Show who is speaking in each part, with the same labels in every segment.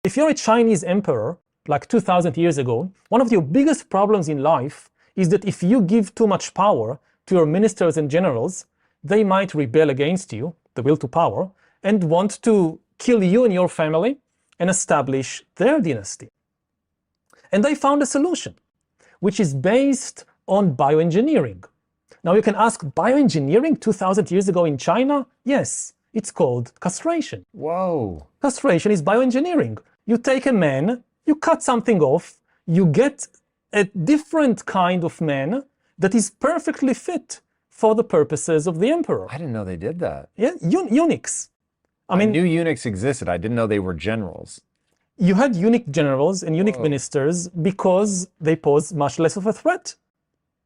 Speaker 1: If you're a Chinese emperor, like 2,000 years ago, one of your biggest problems in life is that if you give too much power to your ministers and generals, they might rebel against you, the will to power, and want to kill you and your family and establish their dynasty. And they found a solution, which is based on bioengineering. Now you can ask, bioengineering 2,000 years ago in China? Yes, it's called castration.
Speaker 2: Whoa.
Speaker 1: Castration is bioengineering. You take a man, you cut something off, you get a different kind of man that is perfectly fit for the purposes of the emperor.
Speaker 2: I didn't know they did that.
Speaker 1: Yeah, eunuchs.
Speaker 2: I knew eunuchs existed. I didn't know they were generals.
Speaker 1: You had eunuch generals and eunuch ministers because they pose much less of a threat.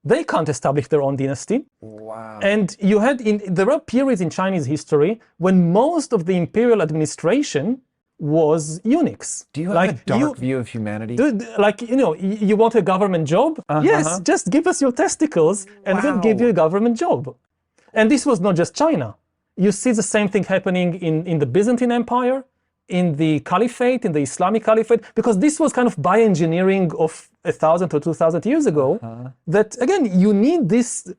Speaker 1: They can't establish their own dynasty.
Speaker 2: Wow.
Speaker 1: And there are periods in Chinese history when most of the imperial administration was eunuchs.
Speaker 2: Do you have a dark view of humanity?
Speaker 1: Like, you want a government job? Yes, just give us your testicles and we'll give you a government job. And this was not just China. You see the same thing happening in the Byzantine Empire, in the Caliphate, in the Islamic Caliphate, because this was kind of bioengineering of 1,000 or 2,000 years ago, that again, you need this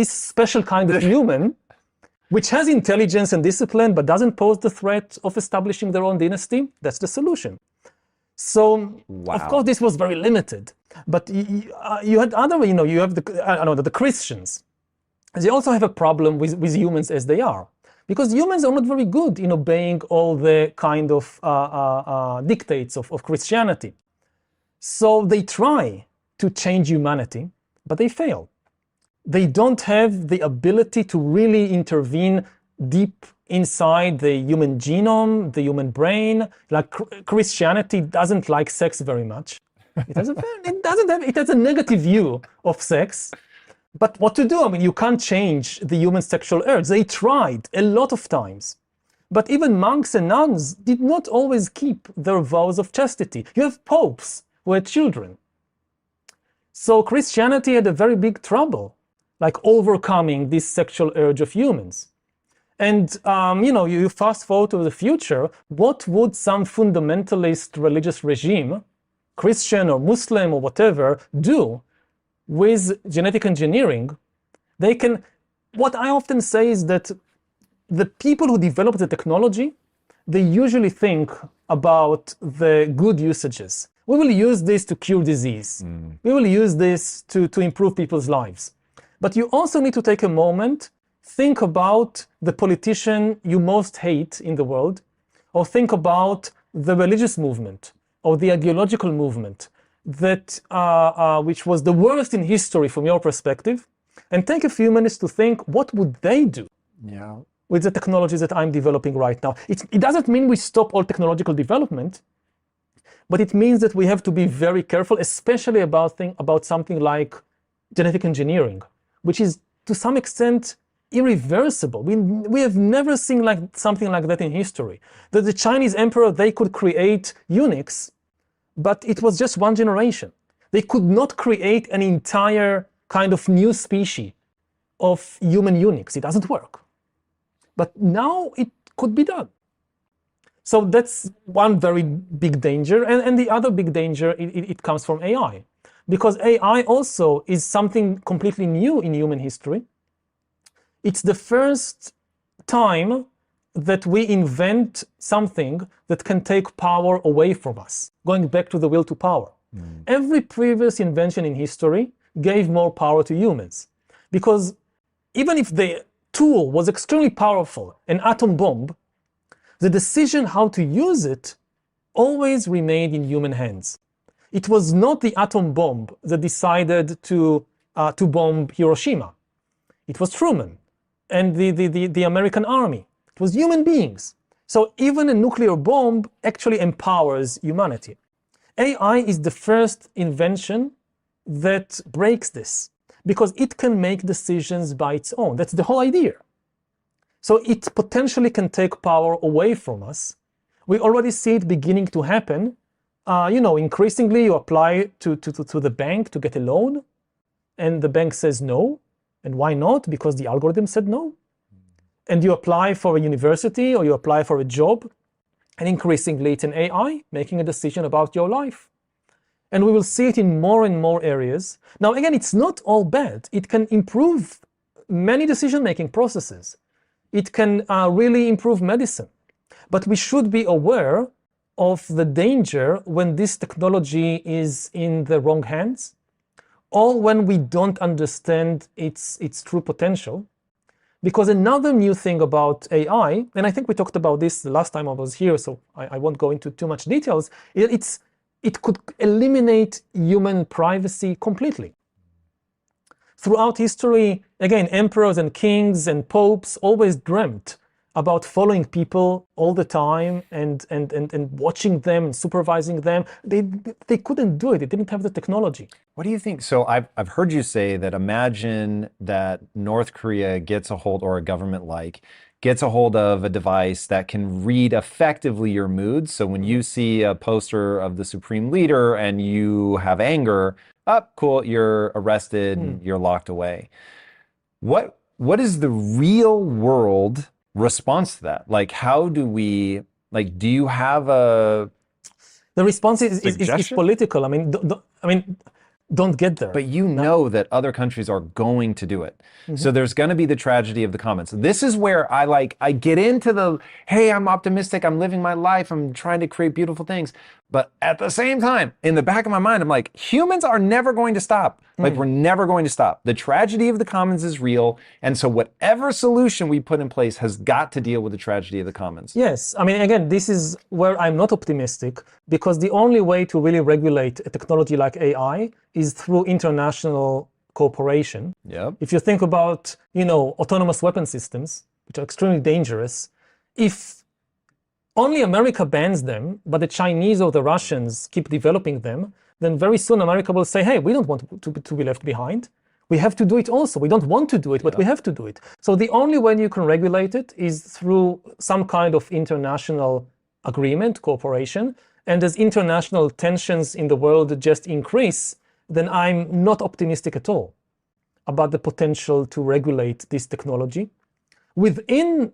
Speaker 1: special kind of human which has intelligence and discipline, but doesn't pose the threat of establishing their own dynasty. That's the solution. So, of course, this was very limited. But you had other, you have the Christians. They also have a problem with humans as they are. Because humans are not very good in obeying all the kind of dictates of Christianity. So they try to change humanity, but they fail. They don't have the ability to really intervene deep inside the human genome, the human brain. Like Christianity doesn't like sex very much. It has a negative view of sex. But what to do? I mean, you can't change the human sexual urge. They tried a lot of times. But even monks and nuns did not always keep their vows of chastity. You have popes who had children. So Christianity had a very big trouble, like overcoming this sexual urge of humans. And, you fast forward to the future, what would some fundamentalist religious regime, Christian or Muslim or whatever, do with genetic engineering? What I often say is that the people who develop the technology, they usually think about the good usages. We will use this to cure disease. We will use this to improve people's lives. But you also need to take a moment, think about the politician you most hate in the world, or think about the religious movement or the ideological movement that which was the worst in history from your perspective, and take a few minutes to think, what would they do with the technologies that I'm developing right now? It doesn't mean we stop all technological development, but it means that we have to be very careful, especially about something like genetic engineering, which is to some extent irreversible. We have never seen something like that in history. That the Chinese emperor, they could create eunuchs, but it was just one generation. They could not create an entire kind of new species of human eunuchs. It doesn't work. But now it could be done. So that's one very big danger. And the other big danger, it comes from AI. Because AI also is something completely new in human history. It's the first time that we invent something that can take power away from us, going back to the will to power. Every previous invention in history gave more power to humans. Because even if the tool was extremely powerful, an atom bomb, the decision how to use it always remained in human hands. It was not the atom bomb that decided to bomb Hiroshima. It was Truman and the American army. It was human beings. So even a nuclear bomb actually empowers humanity. AI is the first invention that breaks this, because it can make decisions by its own. That's the whole idea. So it potentially can take power away from us. We already see it beginning to happen. Increasingly you apply to the bank to get a loan, and the bank says no. And why not? Because the algorithm said no. And you apply for a university or you apply for a job, And increasingly, it's an AI making a decision about your life. And we will see it in more and more areas. Now, again, it's not all bad. It can improve many decision-making processes. It can really improve medicine. But we should be aware of the danger when this technology is in the wrong hands, or when we don't understand its true potential. Because another new thing about AI, and I think we talked about this the last time I was here, so I won't go into too much details, it could eliminate human privacy completely. Throughout history, again, emperors and kings and popes always dreamt about following people all the time and watching them and supervising them. They couldn't do it. They didn't have the technology.
Speaker 2: What do you think? So I've heard you say that imagine that North Korea gets a hold, or a government gets a hold of a device that can read effectively your moods. So when you see a poster of the supreme leader and you have anger, cool, you're arrested and you're locked away. What is the real world response to that? Like, how do we, like, do you have a...
Speaker 1: The response is political. I mean, don't get there.
Speaker 2: But you know that other countries are going to do it. So there's going to be the tragedy of the commons. This is where I get into the, hey, I'm optimistic, I'm living my life, I'm trying to create beautiful things. But at the same time, in the back of my mind, I'm like, humans are never going to stop. Like, we're never going to stop. The tragedy of the commons is real. And so whatever solution we put in place has got to deal with the tragedy of the commons.
Speaker 1: Yes. I mean, again, this is where I'm not optimistic, because the only way to really regulate a technology like AI is through international cooperation.
Speaker 2: Yep.
Speaker 1: If you think about, autonomous weapon systems, which are extremely dangerous, if only America bans them, but the Chinese or the Russians keep developing them, then very soon America will say, hey, we don't want to be left behind. We have to do it also. We don't want to do it, but we have to do it. So the only way you can regulate it is through some kind of international agreement, cooperation. And as international tensions in the world just increase, then I'm not optimistic at all about the potential to regulate this technology. Within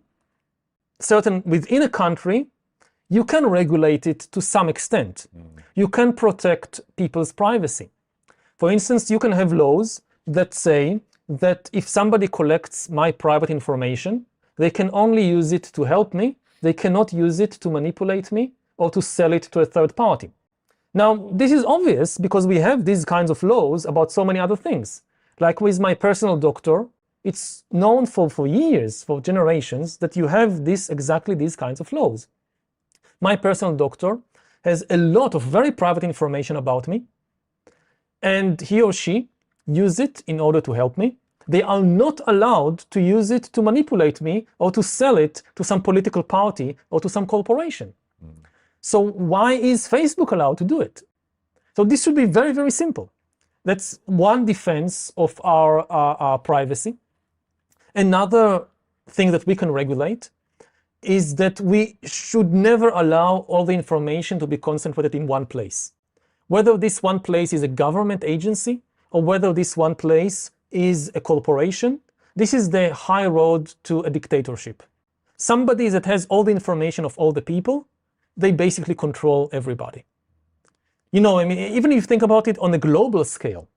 Speaker 1: a country, you can regulate it to some extent. You can protect people's privacy. For instance, you can have laws that say that if somebody collects my private information, they can only use it to help me. They cannot use it to manipulate me or to sell it to a third party. Now, this is obvious because we have these kinds of laws about so many other things. Like with my personal doctor, it's known for years, for generations, that you have exactly these kinds of laws. My personal doctor has a lot of very private information about me, and he or she use it in order to help me. They are not allowed to use it to manipulate me or to sell it to some political party or to some corporation. So why is Facebook allowed to do it? So this should be very, very simple. That's one defense of our privacy. Another thing that we can regulate is that we should never allow all the information to be concentrated in one place. Whether this one place is a government agency or whether this one place is a corporation, this is the high road to a dictatorship. Somebody that has all the information of all the people, they basically control everybody. Even if you think about it on a global scale,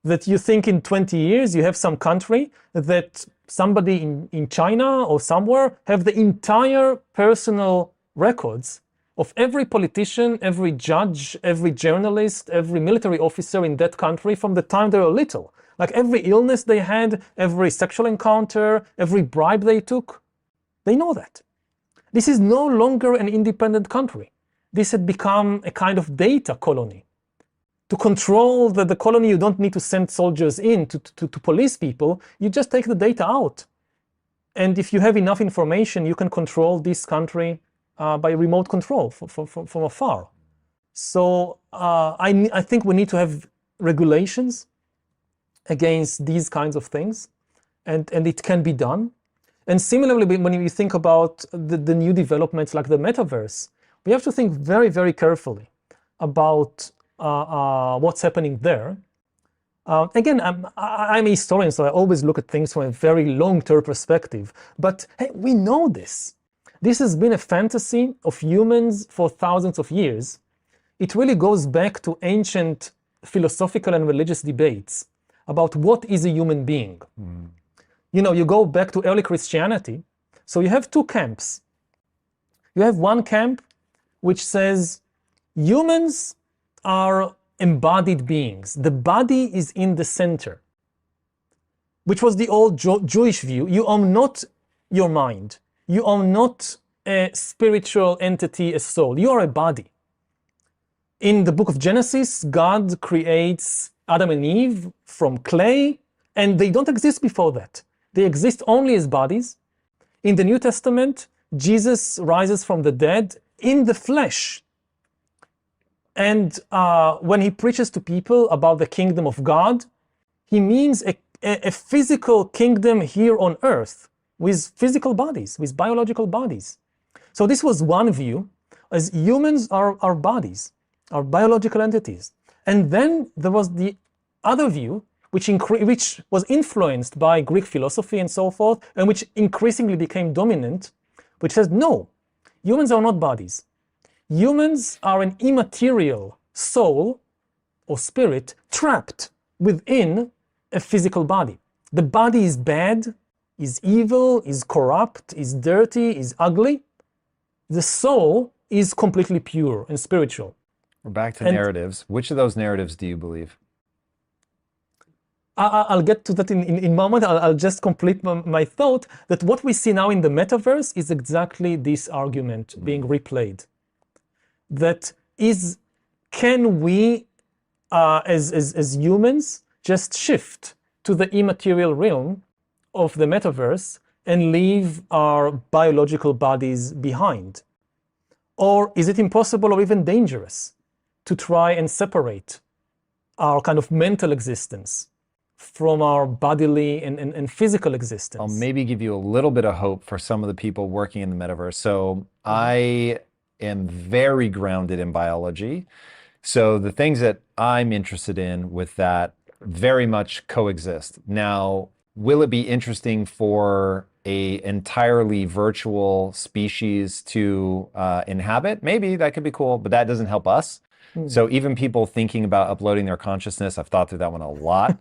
Speaker 1: that you think in 20 years you have some country that somebody in China or somewhere have the entire personal records of every politician, every judge, every journalist, every military officer in that country from the time they were little. Like every illness they had, every sexual encounter, every bribe they took, they know that. This is no longer an independent country. This had become a kind of data colony. To control the colony, you don't need to send soldiers in to police people. You just take the data out. And if you have enough information, you can control this country by remote control from afar. So I think we need to have regulations against these kinds of things, and it can be done. And similarly, when you think about the new developments like the metaverse, we have to think very, very carefully about what's happening there. Again, I'm a historian, so I always look at things from a very long-term perspective. But hey, we know this. This has been a fantasy of humans for thousands of years. It really goes back to ancient philosophical and religious debates about what is a human being. You know, you go back to early Christianity, so you have two camps. You have one camp which says humans are embodied beings. The body is in the center, which was the old Jewish view. You own not your mind. You are not a spiritual entity, a soul. You are a body. In the book of Genesis, God creates Adam and Eve from clay, and they don't exist before that. They exist only as bodies. In the New Testament, Jesus rises from the dead in the flesh. And when he preaches to people about the kingdom of God, he means a physical kingdom here on earth with physical bodies, with biological bodies. So this was one view, as humans are bodies, are biological entities. And then there was the other view, which was influenced by Greek philosophy and so forth, and which increasingly became dominant, which says, no, humans are not bodies. Humans are an immaterial soul or spirit trapped within a physical body. The body is bad, is evil, is corrupt, is dirty, is ugly. The soul is completely pure and spiritual.
Speaker 2: We're back to narratives. Which of those narratives do you believe?
Speaker 1: I'll get to that in a moment. I'll just complete my thought that what we see now in the metaverse is exactly this argument being replayed. That is, can we, as humans, just shift to the immaterial realm of the metaverse and leave our biological bodies behind? Or is it impossible or even dangerous to try and separate our kind of mental existence from our bodily and physical existence?
Speaker 2: I'll maybe give you a little bit of hope for some of the people working in the metaverse. So I am very grounded in biology. So the things that I'm interested in with that very much coexist. Now, will it be interesting for a entirely virtual species to inhabit? Maybe, that could be cool, but that doesn't help us. So even people thinking about uploading their consciousness, I've thought through that one a lot.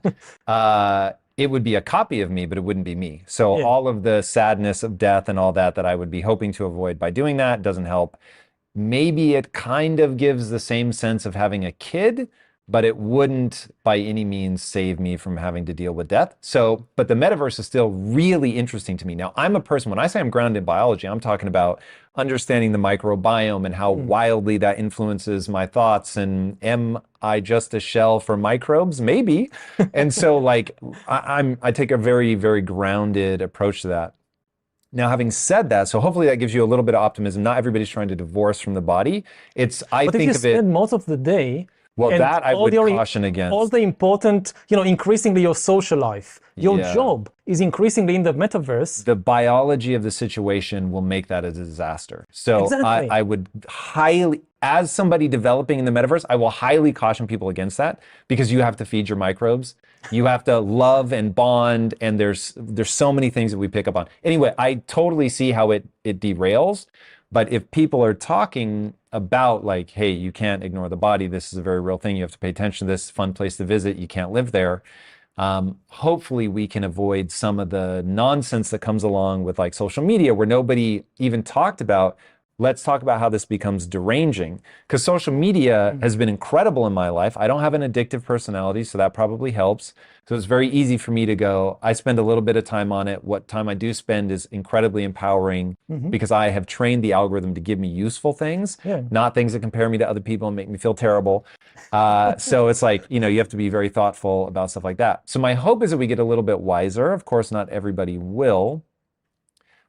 Speaker 2: It would be a copy of me, but it wouldn't be me. So all of the sadness of death and all that I would be hoping to avoid by doing that doesn't help. Maybe it kind of gives the same sense of having a kid, but it wouldn't by any means save me from having to deal with death. So, but the metaverse is still really interesting to me. Now, I'm a person, when I say I'm grounded in biology, I'm talking about understanding the microbiome and how wildly that influences my thoughts. And am I just a shell for microbes? Maybe. And so like, I take a very, very grounded approach to that. Now, having said that, so hopefully that gives you a little bit of optimism. Not everybody's trying to divorce from the body. But if you
Speaker 1: spend most of the day,
Speaker 2: well, that I would caution against.
Speaker 1: All the important, increasingly your social life, your job is increasingly in the metaverse.
Speaker 2: The biology of the situation will make that a disaster. So exactly. I would highly, as somebody developing in the metaverse, I will highly caution people against that, because you have to feed your microbes. You have to love and bond, and there's so many things that we pick up on. Anyway, I totally see how it derails. But if people are talking about like, hey, you can't ignore the body, this is a very real thing, you have to pay attention to this, fun place to visit, you can't live there. Hopefully we can avoid some of the nonsense that comes along with like social media, where nobody even talked about, let's talk about how this becomes deranging. Because social media has been incredible in my life. I don't have an addictive personality, so that probably helps. So it's very easy for me to go, I spend a little bit of time on it. What time I do spend is incredibly empowering, because I have trained the algorithm to give me useful things, not things that compare me to other people and make me feel terrible. So it's like, you have to be very thoughtful about stuff like that. So my hope is that we get a little bit wiser. Of course, not everybody will.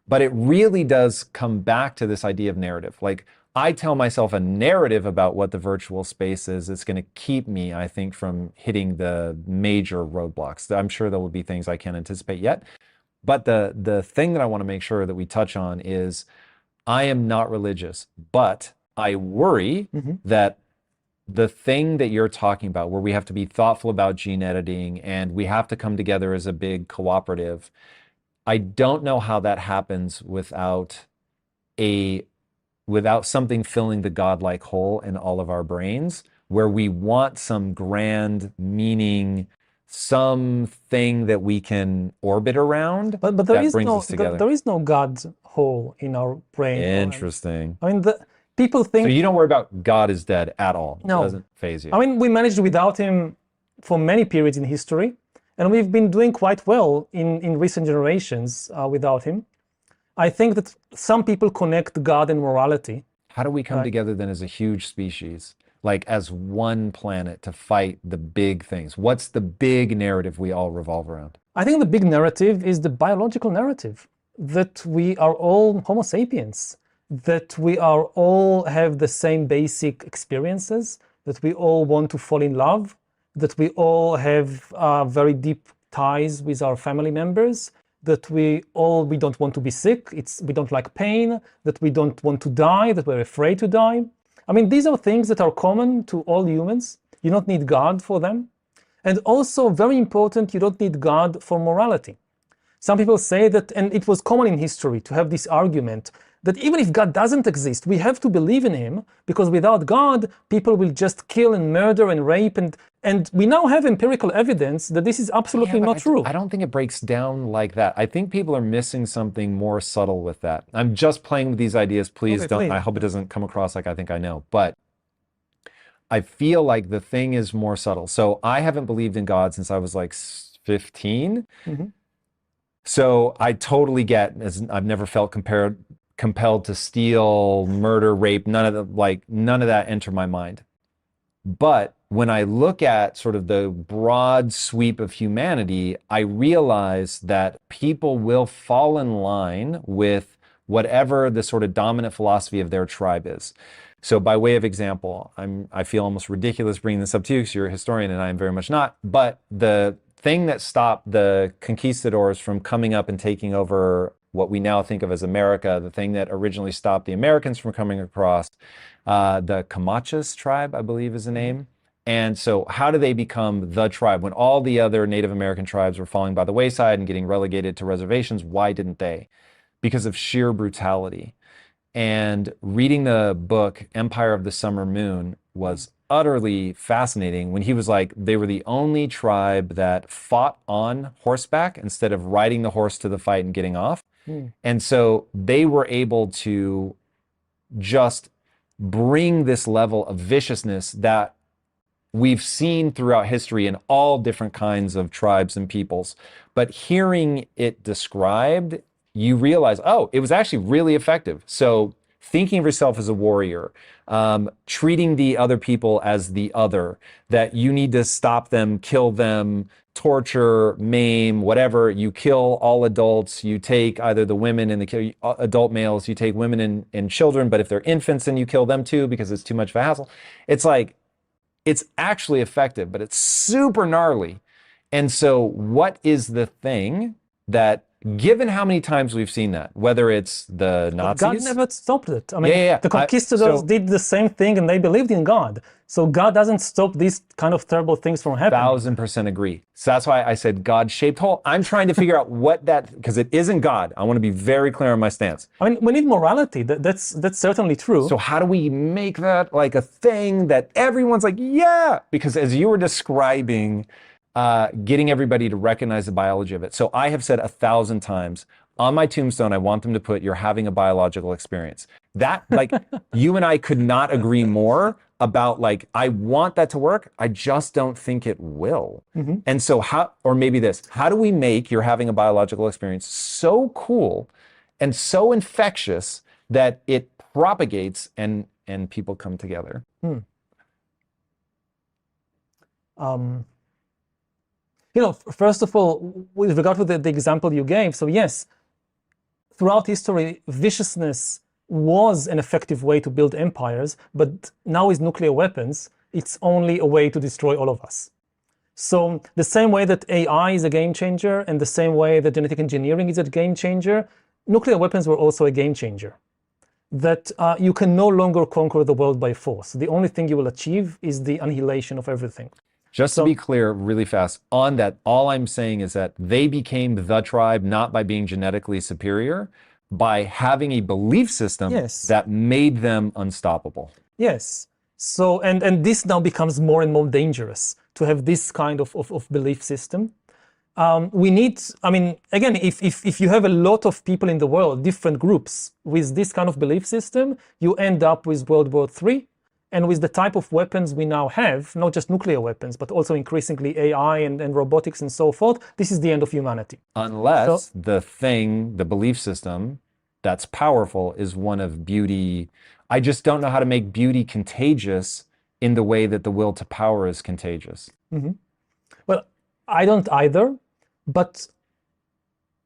Speaker 2: But it really does come back to this idea of narrative. Like, I tell myself a narrative about what the virtual space is. It's going to keep me, I think, from hitting the major roadblocks. I'm sure there will be things I can't anticipate yet. But the thing that I want to make sure that we touch on is, I am not religious, but I worry that the thing that you're talking about, where we have to be thoughtful about gene editing and we have to come together as a big cooperative, I don't know how that happens without without something filling the godlike hole in all of our brains, where we want some grand meaning, something that we can orbit around.
Speaker 1: But
Speaker 2: that brings us together.
Speaker 1: There is no God hole in our brain.
Speaker 2: Interesting.
Speaker 1: I mean, people think.
Speaker 2: So you don't worry about God is dead at all.
Speaker 1: No.
Speaker 2: It doesn't faze you.
Speaker 1: I mean, we managed without him for many periods in history, and we've been doing quite well in recent generations without him. I think that some people connect God and morality.
Speaker 2: How do we come together then as a huge species, like as one planet, to fight the big things? What's the big narrative we all revolve around?
Speaker 1: I think the big narrative is the biological narrative, that we are all Homo sapiens, that we are all have the same basic experiences, that we all want to fall in love, that we all have very deep ties with our family members, that we don't want to be sick, we don't like pain, that we don't want to die, that we're afraid to die. I mean, these are things that are common to all humans. You don't need God for them. And also, very important, you don't need God for morality. Some people say that, and it was common in history to have this argument, that even if God doesn't exist, we have to believe in him, because without God, people will just kill and murder and rape. And we now have empirical evidence that this is absolutely not true.
Speaker 2: I don't think it breaks down like that. I think people are missing something more subtle with that. I'm just playing with these ideas. Please don't. I hope it doesn't come across like I think I know. But I feel like the thing is more subtle. So I haven't believed in God since I was like 15. Mm-hmm. So I totally get, as I've never felt compelled to steal, murder, rape, none of that entered my mind. But when I look at sort of the broad sweep of humanity, I realize that people will fall in line with whatever the sort of dominant philosophy of their tribe is. So by way of example, I feel almost ridiculous bringing this up to you because you're a historian and I am very much not, but the thing that stopped the conquistadors from coming up and taking over what we now think of as America, the thing that originally stopped the Americans from coming across, the Camachas tribe, I believe is the name. And so how do they become the tribe? When all the other Native American tribes were falling by the wayside and getting relegated to reservations, why didn't they? Because of sheer brutality. And reading the book Empire of the Summer Moon was utterly fascinating when he was like, they were the only tribe that fought on horseback instead of riding the horse to the fight and getting off. And so they were able to just bring this level of viciousness that we've seen throughout history in all different kinds of tribes and peoples. But hearing it described, you realize, oh, it was actually really effective. So thinking of yourself as a warrior, treating the other people as the other, that you need to stop them, kill them, torture, maim, whatever. You kill all adults. You take either the women and the adult males, you take women and children, but if they're infants, then you kill them too because it's too much of a hassle. It's like, it's actually effective, but it's super gnarly. And so what is the thing that, given how many times we've seen that, whether it's the Nazis...
Speaker 1: God never stopped it. I mean, the conquistadors did the same thing and they believed in God. So God doesn't stop these kind of terrible things from happening.
Speaker 2: 1000% agree. So that's why I said God-shaped hole. I'm trying to figure out what that... Because it isn't God. I want to be very clear on my stance.
Speaker 1: I mean, we need morality. That's certainly true.
Speaker 2: So how do we make that like a thing that everyone's like, yeah? Because as you were describing... getting everybody to recognize the biology of it. So I have said 1,000 times on my tombstone, I want them to put, you're having a biological experience. That, like, you and I could not agree more about, like, I want that to work. I just don't think it will. Mm-hmm. And so or maybe this, how do we make you're having a biological experience so cool and so infectious that it propagates and people come together?
Speaker 1: First of all, with regard to the example you gave, so yes, throughout history, viciousness was an effective way to build empires, but now with nuclear weapons, it's only a way to destroy all of us. So the same way that AI is a game changer and the same way that genetic engineering is a game changer, nuclear weapons were also a game changer. That you can no longer conquer the world by force. The only thing you will achieve is the annihilation of everything.
Speaker 2: Just to be clear really fast, on that, all I'm saying is that they became the tribe not by being genetically superior, by having a belief system that made them unstoppable.
Speaker 1: Yes. So, and this now becomes more and more dangerous to have this kind of belief system. We need, I mean, again, if you have a lot of people in the world, different groups with this kind of belief system, you end up with World War III. And with the type of weapons we now have, not just nuclear weapons, but also increasingly AI and robotics and so forth, this is the end of humanity.
Speaker 2: Unless the belief system that's powerful is one of beauty. I just don't know how to make beauty contagious in the way that the will to power is contagious.
Speaker 1: Mm-hmm. Well, I don't either. But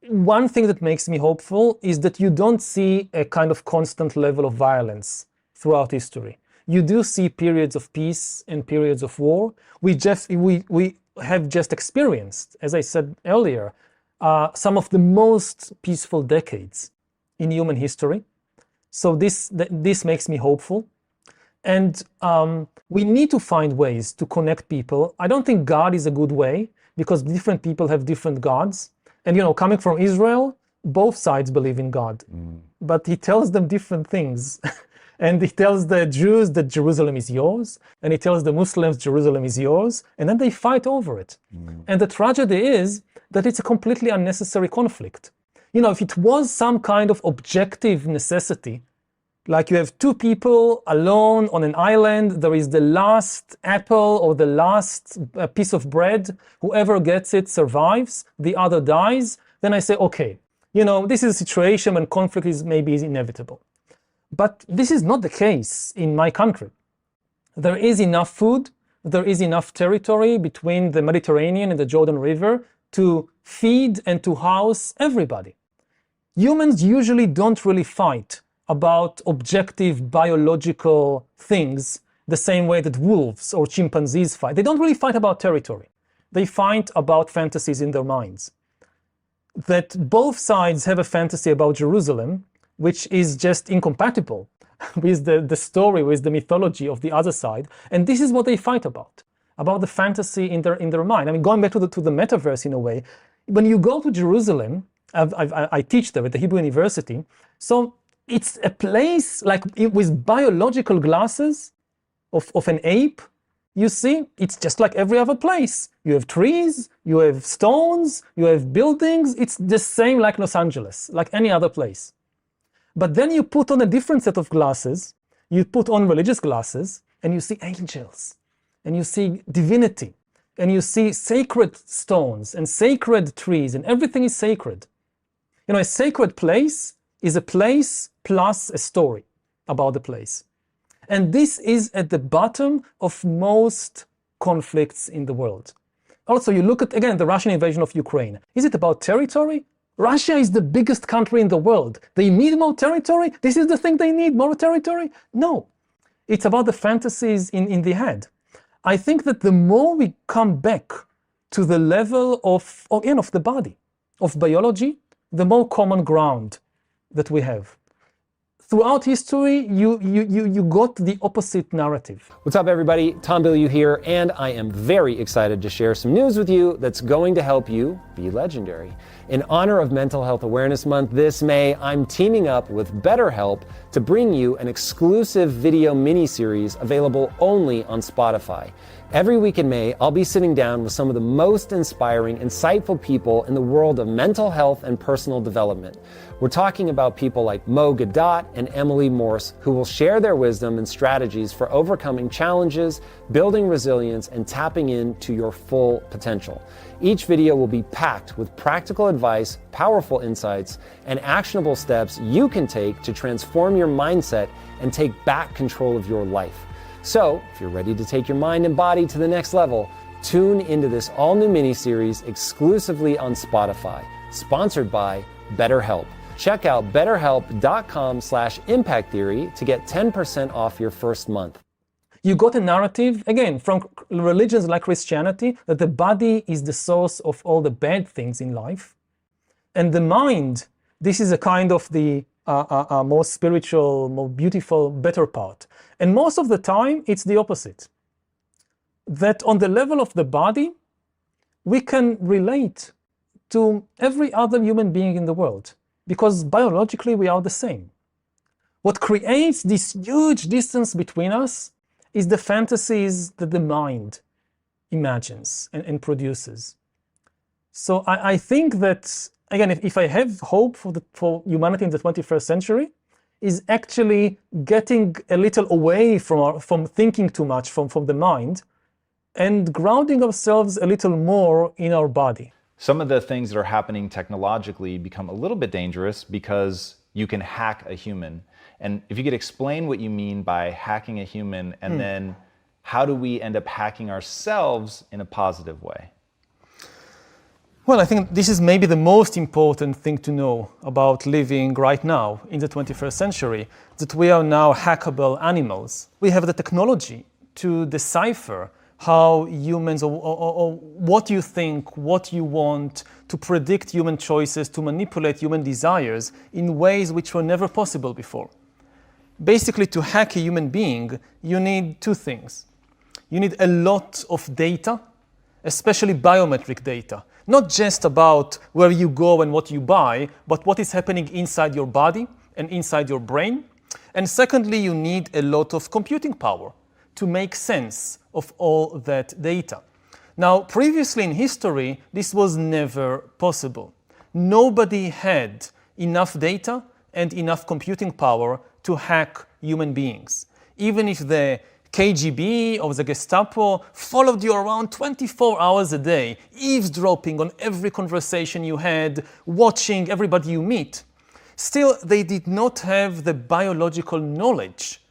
Speaker 1: one thing that makes me hopeful is that you don't see a kind of constant level of violence throughout history. You do see periods of peace and periods of war. We have just experienced, as I said earlier, some of the most peaceful decades in human history. So this makes me hopeful. And we need to find ways to connect people. I don't think God is a good way, because different people have different gods. And, you know, coming from Israel, both sides believe in God. But he tells them different things. And he tells the Jews that Jerusalem is yours, and he tells the Muslims Jerusalem is yours, and then they fight over it. And the tragedy is that it's a completely unnecessary conflict. You know, if it was some kind of objective necessity, like you have two people alone on an island, there is the last apple or the last piece of bread, whoever gets it survives, the other dies, then I say, okay, you know, this is a situation when conflict is maybe inevitable. But this is not the case in my country. There is enough food, there is enough territory between the Mediterranean and the Jordan River to feed and to house everybody. Humans usually don't really fight about objective biological things the same way that wolves or chimpanzees fight. They don't really fight about territory. They fight about fantasies in their minds. That both sides have a fantasy about Jerusalem, which is just incompatible with the story, with the mythology of the other side. And this is what they fight about the fantasy in their mind. I mean, going back to the metaverse in a way, when you go to Jerusalem, I teach there at the Hebrew University, so it's a place like with biological glasses of an ape, you see, it's just like every other place. You have trees, you have stones, you have buildings. It's the same like Los Angeles, like any other place. But then you put on a different set of glasses, you put on religious glasses, and you see angels, and you see divinity, and you see sacred stones and sacred trees, and everything is sacred. You know, a sacred place is a place plus a story about the place. And this is at the bottom of most conflicts in the world. Also, you look at, again, the Russian invasion of Ukraine. Is it about territory? Russia is the biggest country in the world. They need more territory? This is the thing they need, more territory? No. It's about the fantasies in the head. I think that the more we come back to the level of the body, of biology, the more common ground that we have. Throughout history, you got the opposite narrative.
Speaker 3: What's up, everybody? Tom Bilyeu here, and I am very excited to share some news with you that's going to help you be legendary. In honor of Mental Health Awareness Month this May, I'm teaming up with BetterHelp to bring you an exclusive video mini-series available only on Spotify. Every week in May, I'll be sitting down with some of the most inspiring, insightful people in the world of mental health and personal development. We're talking about people like Mo Gadot and Emily Morse, who will share their wisdom and strategies for overcoming challenges, building resilience, and tapping into your full potential. Each video will be packed with practical advice, powerful insights, and actionable steps you can take to transform your mindset and take back control of your life. So, if you're ready to take your mind and body to the next level, tune into this all-new mini-series exclusively on Spotify, sponsored by BetterHelp. Check out betterhelp.com/impact theory to get 10% off your first month.
Speaker 1: You got a narrative, again, from religions like Christianity, that the body is the source of all the bad things in life. And the mind, this is a kind of the more spiritual, more beautiful, better part. And most of the time, it's the opposite. That on the level of the body, we can relate to every other human being in the world. because biologically we are the same. What creates this huge distance between us is the fantasies that the mind imagines and produces. So I think that, again, if I have hope for humanity in the 21st century, is actually getting a little away from thinking too much from the mind and grounding ourselves a little more in our body.
Speaker 2: Some of the things that are happening technologically become a little bit dangerous because you can hack a human. And if you could explain what you mean by hacking a human, and then how do we end up hacking ourselves in a positive way?
Speaker 1: Well, I think this is maybe the most important thing to know about living right now in the 21st century, that we are now hackable animals. We have the technology to decipher how humans, or what you think, what you want, to predict human choices, to manipulate human desires in ways which were never possible before. Basically, to hack a human being, you need two things. You need a lot of data, especially biometric data. Not just about where you go and what you buy, but what is happening inside your body and inside your brain. And secondly, you need a lot of computing power to make sense of all that data. Now, previously in history, this was never possible. Nobody had enough data and enough computing power to hack human beings. Even if the KGB or the Gestapo followed you around 24 hours a day, eavesdropping on every conversation you had, watching everybody you meet, still they did not have the biological knowledge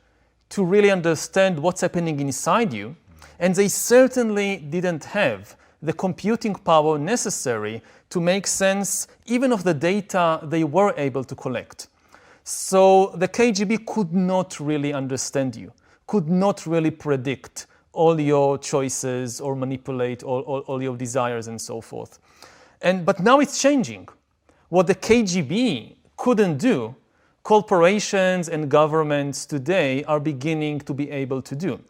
Speaker 1: to really understand what's happening inside you, and they certainly didn't have the computing power necessary to make sense even of the data they were able to collect. So the KGB could not really understand you, could not really predict all your choices or manipulate all your desires and so forth. But now it's changing. What the KGB couldn't do, corporations and governments today are beginning to be able to do.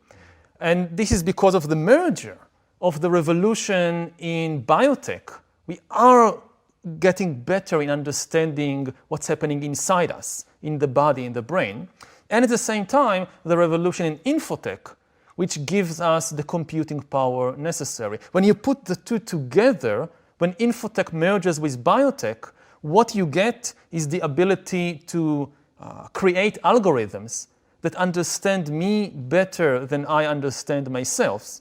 Speaker 1: And this is because of the merger of the revolution in biotech. We are getting better in understanding what's happening inside us, in the body, in the brain. And at the same time, the revolution in infotech, which gives us the computing power necessary. When you put the two together, when infotech merges with biotech, what you get is the ability to create algorithms that understand me better than I understand myself.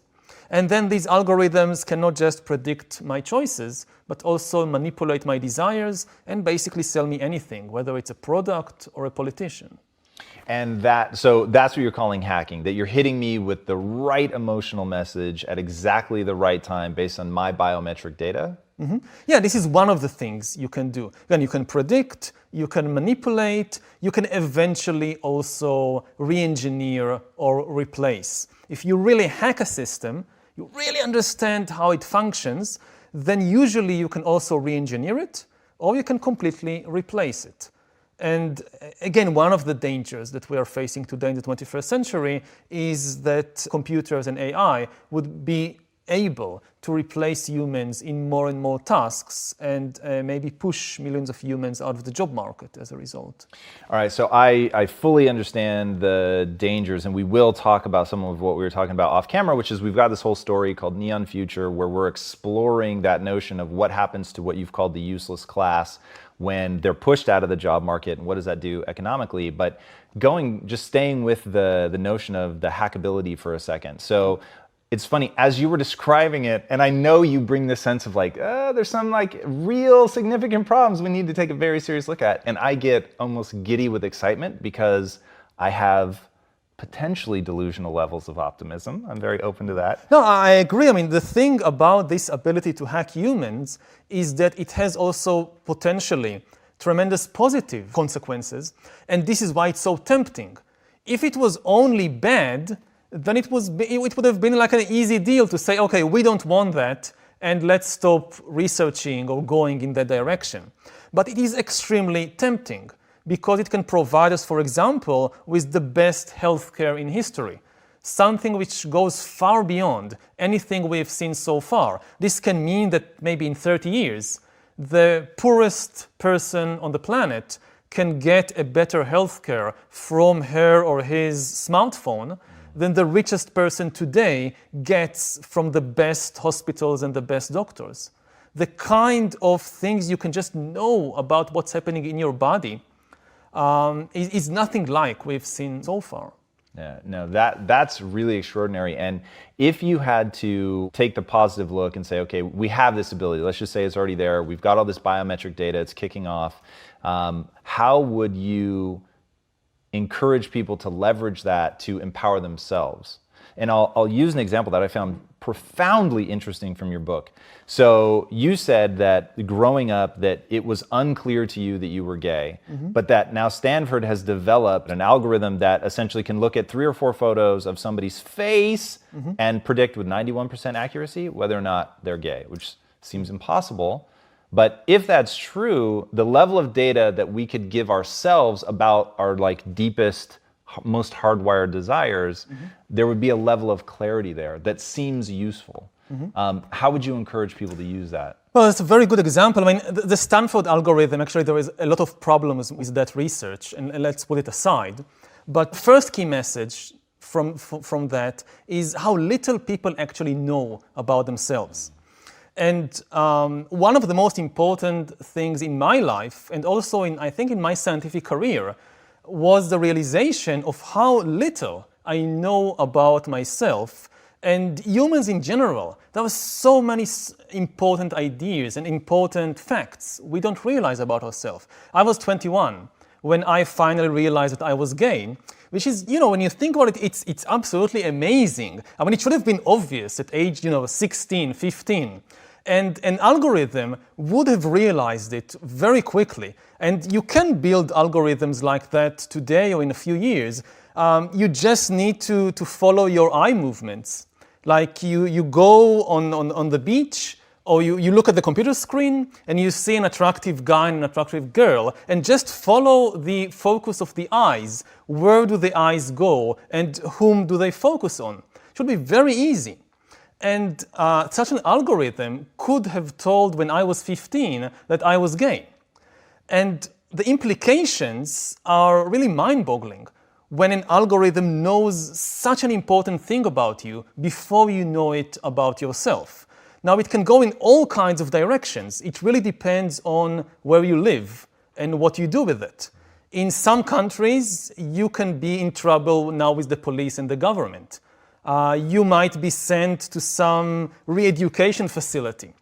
Speaker 1: And then these algorithms can not just predict my choices, but also manipulate my desires and basically sell me anything, whether it's a product or a politician.
Speaker 2: And so that's what you're calling hacking, that you're hitting me with the right emotional message at exactly the right time based on my biometric data?
Speaker 1: Mm-hmm. Yeah, this is one of the things you can do. Again, you can predict, you can manipulate, you can eventually also re-engineer or replace. If you really hack a system, you really understand how it functions, then usually you can also re-engineer it, or you can completely replace it. And again, one of the dangers that we are facing today in the 21st century is that computers and AI would be able to replace humans in more and more tasks and maybe push millions of humans out of the job market as a result.
Speaker 2: All right, so I fully understand the dangers, and we will talk about some of what we were talking about off camera, which is we've got this whole story called Neon Future, where we're exploring that notion of what happens to what you've called the useless class when they're pushed out of the job market, and what does that do economically. But just staying with the notion of the hackability for a second. So it's funny, as you were describing it, and I know you bring this sense of like, there's some like real significant problems we need to take a very serious look at. And I get almost giddy with excitement because I have potentially delusional levels of optimism. I'm very open to that.
Speaker 1: No, I agree. I mean, the thing about this ability to hack humans is that it has also potentially tremendous positive consequences. And this is why it's so tempting. If it was only bad, then it would have been like an easy deal to say, okay, we don't want that, and let's stop researching or going in that direction. But it is extremely tempting because it can provide us, for example, with the best healthcare in history, something which goes far beyond anything we've seen so far. This can mean that maybe in 30 years, the poorest person on the planet can get a better healthcare from her or his smartphone than the richest person today gets from the best hospitals and the best doctors. The kind of things you can just know about what's happening in your body is nothing like we've seen so far.
Speaker 2: Yeah, no, that's really extraordinary. And if you had to take the positive look and say, okay, we have this ability, let's just say it's already there, we've got all this biometric data, it's kicking off, how would you encourage people to leverage that to empower themselves? And I'll use an example that I found profoundly interesting from your book. So you said that growing up that it was unclear to you that you were gay, but that now Stanford has developed an algorithm that essentially can look at 3 or 4 photos of somebody's face and predict with 91% accuracy whether or not they're gay, which seems impossible. But if that's true, the level of data that we could give ourselves about our deepest, most hardwired desires, there would be a level of clarity there that seems useful. How would you encourage people to use that?
Speaker 1: Well, it's a very good example. I mean, the Stanford algorithm, actually, there is a lot of problems with that research, and let's put it aside. But first key message from that is how little people actually know about themselves. And one of the most important things in my life, and also I think in my scientific career, was the realization of how little I know about myself and humans in general. There were so many important ideas and important facts we don't realize about ourselves. I was 21 when I finally realized that I was gay, which is, when you think about it, it's absolutely amazing. I mean, it should have been obvious at age, 16, 15. And an algorithm would have realized it very quickly. And you can build algorithms like that today or in a few years. You just need to follow your eye movements. Like you go on the beach, or you look at the computer screen and you see an attractive guy and an attractive girl, and just follow the focus of the eyes. Where do the eyes go and whom do they focus on? It should be very easy. And such an algorithm could have told when I was 15 that I was gay. And the implications are really mind-boggling when an algorithm knows such an important thing about you before you know it about yourself. Now, it can go in all kinds of directions. It really depends on where you live and what you do with it. In some countries, you can be in trouble now with the police and the government. You might be sent to some re-education facility.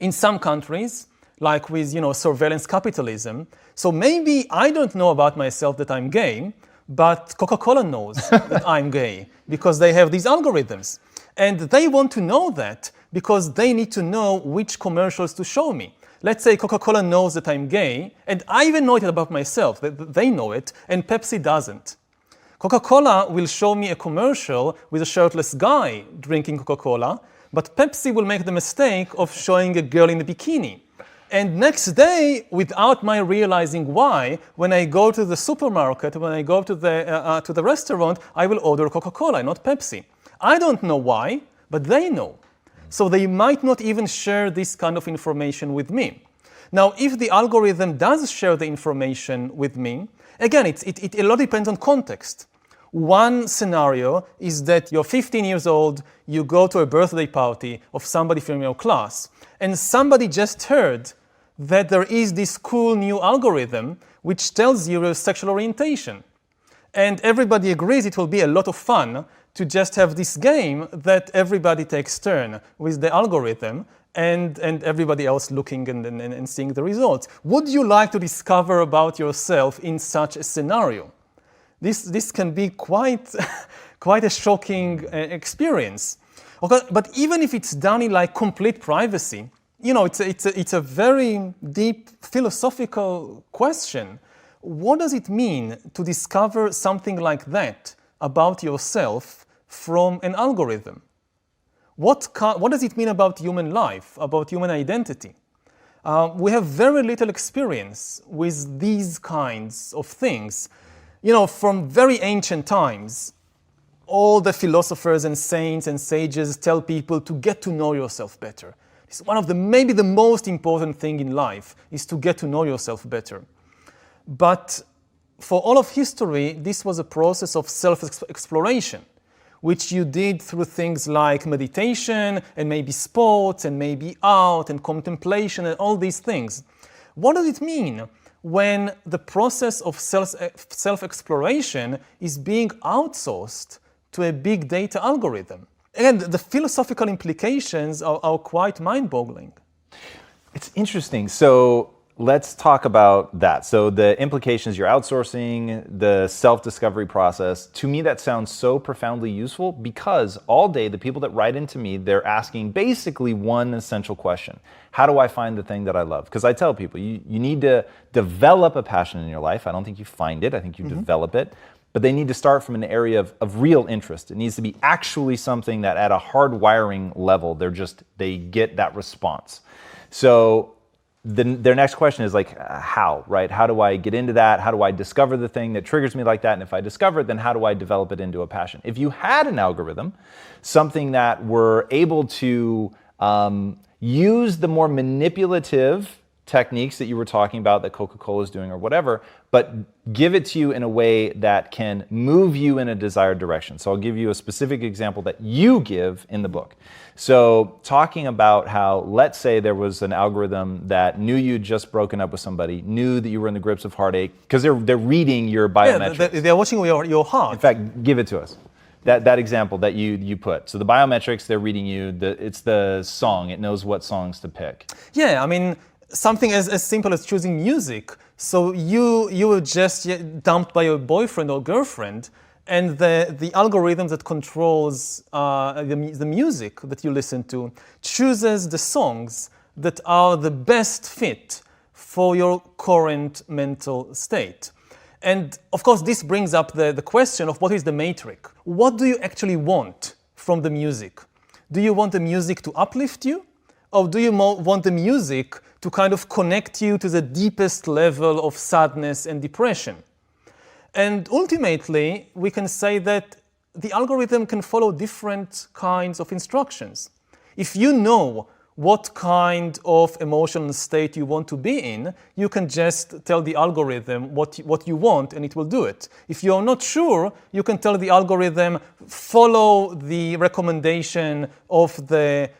Speaker 1: In some countries, like with surveillance capitalism, so maybe I don't know about myself that I'm gay, but Coca-Cola knows that I'm gay because they have these algorithms. And they want to know that because they need to know which commercials to show me. Let's say Coca-Cola knows that I'm gay, and I even know it about myself, that they know it, and Pepsi doesn't. Coca-Cola will show me a commercial with a shirtless guy drinking Coca-Cola, but Pepsi will make the mistake of showing a girl in a bikini. And next day, without my realizing why, when I go to the supermarket, when I go to the restaurant, I will order Coca-Cola, not Pepsi. I don't know why, but they know. So they might not even share this kind of information with me. Now, if the algorithm does share the information with me, again, it a lot depends on context. One scenario is that you're 15 years old, you go to a birthday party of somebody from your class, and somebody just heard that there is this cool new algorithm which tells you your sexual orientation. And everybody agrees it will be a lot of fun to just have this game that everybody takes turn with the algorithm and everybody else looking and seeing the results. Would you like to discover about yourself in such a scenario? This can be quite a shocking experience. Okay, but even if it's done in complete privacy, it's a very deep philosophical question. What does it mean to discover something like that about yourself from an algorithm? What does it mean about human life, about human identity? We have very little experience with these kinds of things. From very ancient times, all the philosophers and saints and sages tell people to get to know yourself better. It's one of the, maybe the most important thing in life is to get to know yourself better. But for all of history, this was a process of self-exploration, which you did through things like meditation and maybe sports and maybe art and contemplation and all these things. What does it mean when the process of self-exploration is being outsourced to a big data algorithm? Again, the philosophical implications are quite mind-boggling.
Speaker 2: It's interesting. So let's talk about that. So the implications, you're outsourcing the self-discovery process. To me, that sounds so profoundly useful because all day the people that write into me, they're asking basically one essential question. How do I find the thing that I love? Because I tell people, you need to develop a passion in your life. I don't think you find it. I think you develop it. But they need to start from an area of real interest. It needs to be actually something that at a hardwiring level, they get that response. So their next question is like, how, right? How do I get into that? How do I discover the thing that triggers me like that? And if I discover it, then how do I develop it into a passion? If you had an algorithm, something that were able to use the more manipulative techniques that you were talking about that Coca-Cola is doing or whatever, but give it to you in a way that can move you in a desired direction. So I'll give you a specific example that you give in the book. So talking about how, let's say there was an algorithm that knew you'd just broken up with somebody, knew that you were in the grips of heartache, because they're reading your biometrics.
Speaker 1: Yeah, they're watching your heart.
Speaker 2: In fact, give it to us. That example that you put. So the biometrics, they're reading you, it's the song, it knows what songs to pick.
Speaker 1: Yeah, I mean, something as simple as choosing music. So you were just dumped by your boyfriend or girlfriend, and the algorithm that controls the music that you listen to chooses the songs that are the best fit for your current mental state. And of course, this brings up the question of what is the matrix? What do you actually want from the music? Do you want the music to uplift you? Or do you want the music to kind of connect you to the deepest level of sadness and depression? And ultimately, we can say that the algorithm can follow different kinds of instructions. If you know what kind of emotional state you want to be in, you can just tell the algorithm what you want and it will do it. If you're not sure, you can tell the algorithm, follow the recommendation of the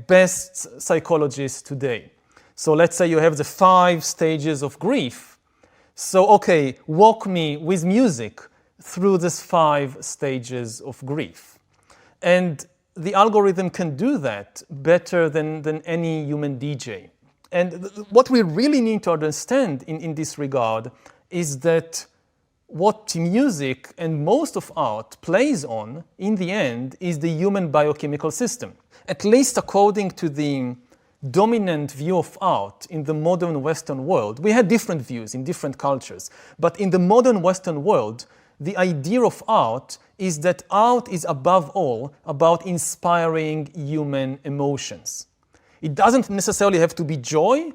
Speaker 1: best psychologists today. So let's say you have the 5 stages of grief. So, okay, walk me with music through these 5 stages of grief. And the algorithm can do that better than any human DJ. And what we really need to understand in this regard is that what music and most of art plays on, in the end, is the human biochemical system. At least according to the dominant view of art in the modern Western world. We had different views in different cultures, but in the modern Western world, the idea of art is that art is above all about inspiring human emotions. It doesn't necessarily have to be joy.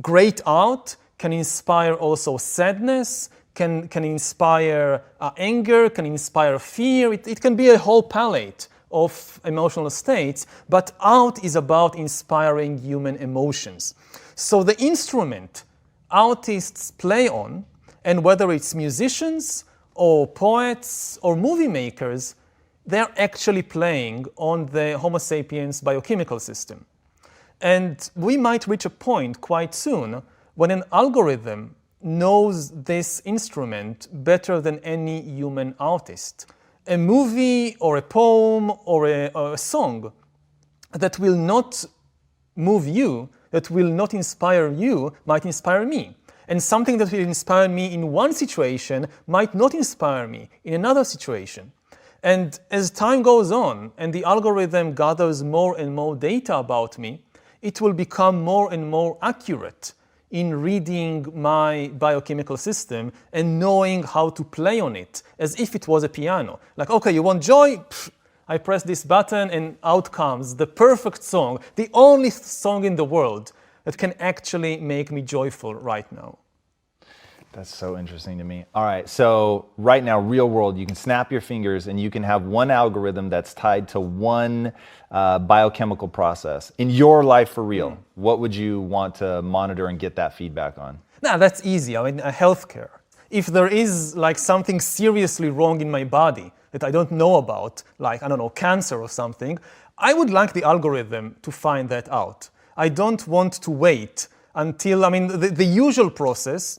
Speaker 1: Great art can inspire also sadness, can inspire anger, can inspire fear. It can be a whole palette of emotional states, but art is about inspiring human emotions. So the instrument artists play on, and whether it's musicians or poets or movie makers, they're actually playing on the Homo sapiens biochemical system. And we might reach a point quite soon when an algorithm knows this instrument better than any human artist. A movie or a poem or a song that will not move you, that will not inspire you, might inspire me. And something that will inspire me in one situation might not inspire me in another situation. And as time goes on and the algorithm gathers more and more data about me, it will become more and more accurate in reading my biochemical system and knowing how to play on it as if it was a piano. Like, okay, you want joy? Pfft, I press this button and out comes the perfect song, the only song in the world that can actually make me joyful right now.
Speaker 2: That's so interesting to me. All right, so right now, real world, you can snap your fingers and you can have one algorithm that's tied to one biochemical process. In your life for real, what would you want to monitor and get that feedback on?
Speaker 1: Now, that's easy. I mean, healthcare. If there is like something seriously wrong in my body that I don't know about, like, I don't know, cancer or something, I would like the algorithm to find that out. I don't want to wait until, I mean, the usual process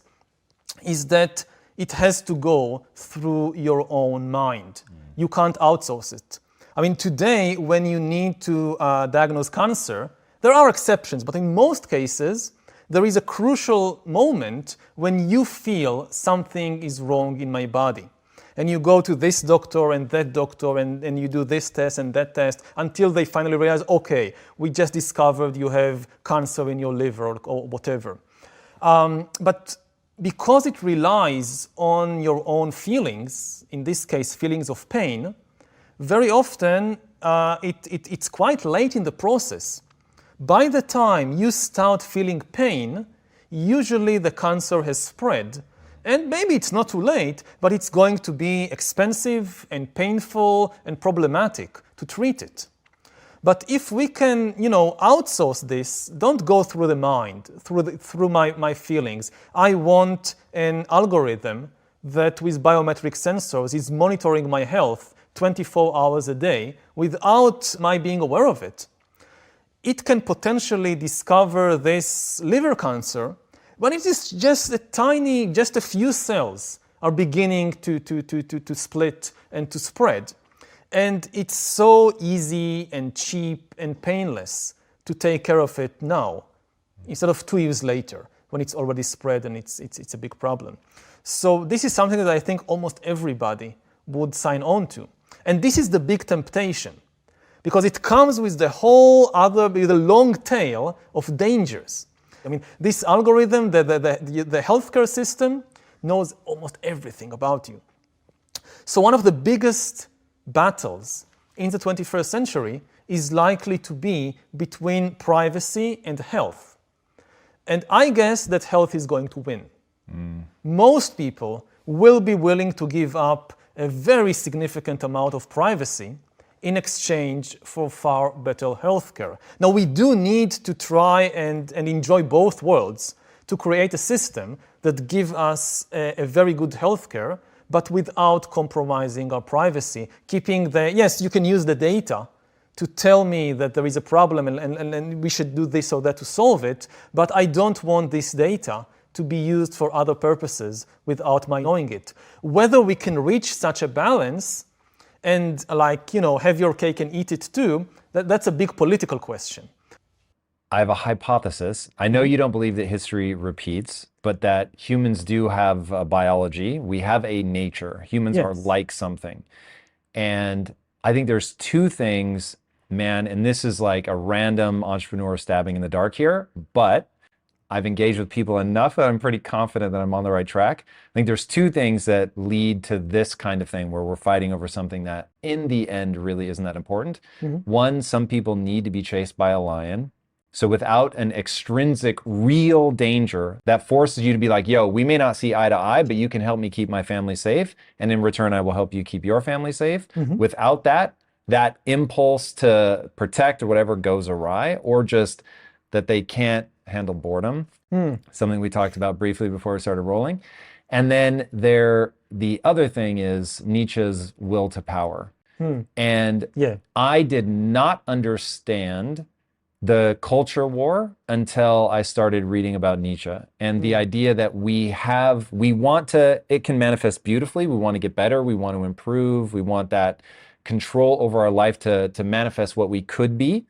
Speaker 1: is that it has to go through your own mind. You can't outsource it. I mean, today, when you need to diagnose cancer, there are exceptions, but in most cases, there is a crucial moment when you feel something is wrong in my body. And you go to this doctor and that doctor and you do this test and that test until they finally realize, okay, we just discovered you have cancer in your liver or whatever. But because it relies on your own feelings, in this case, feelings of pain, very often it's quite late in the process. By the time you start feeling pain, usually the cancer has spread. And maybe it's not too late, but it's going to be expensive and painful and problematic to treat it. But if we can, outsource this, don't go through the mind, through my feelings. I want an algorithm that with biometric sensors is monitoring my health 24 hours a day without my being aware of it. It can potentially discover this liver cancer when it is just a few cells are beginning to split and to spread. And it's so easy and cheap and painless to take care of it now, instead of 2 years later, when it's already spread and it's a big problem. So this is something that I think almost everybody would sign on to. And this is the big temptation, because it comes with with a long tail of dangers. I mean, this algorithm, the healthcare system, knows almost everything about you. So one of the biggest battles in the 21st century is likely to be between privacy and health. And I guess that health is going to win. Most people will be willing to give up a very significant amount of privacy in exchange for far better healthcare. Now, we do need to try and enjoy both worlds to create a system that gives us a very good healthcare, but without compromising our privacy, yes, you can use the data to tell me that there is a problem and we should do this or that to solve it, but I don't want this data to be used for other purposes without my knowing it. Whether we can reach such a balance and have your cake and eat it too, that's a big political question.
Speaker 2: I have a hypothesis. I know you don't believe that history repeats, but that humans do have a biology. We have a nature. Humans are like something. And I think there's two things, man, and this is like a random entrepreneur stabbing in the dark here, but I've engaged with people enough that I'm pretty confident that I'm on the right track. I think there's two things that lead to this kind of thing where we're fighting over something that in the end really isn't that important. One, some people need to be chased by a lion. So without an extrinsic real danger that forces you to be like, yo, we may not see eye to eye, but you can help me keep my family safe. And in return, I will help you keep your family safe. Without that impulse to protect or whatever goes awry, or just that they can't handle boredom, something we talked about briefly before we started rolling. And then the other thing is Nietzsche's will to power. And I did not understand the culture war until I started reading about Nietzsche and the idea that it can manifest beautifully. We want to get better. We want to improve. We want that control over our life to manifest what we could be.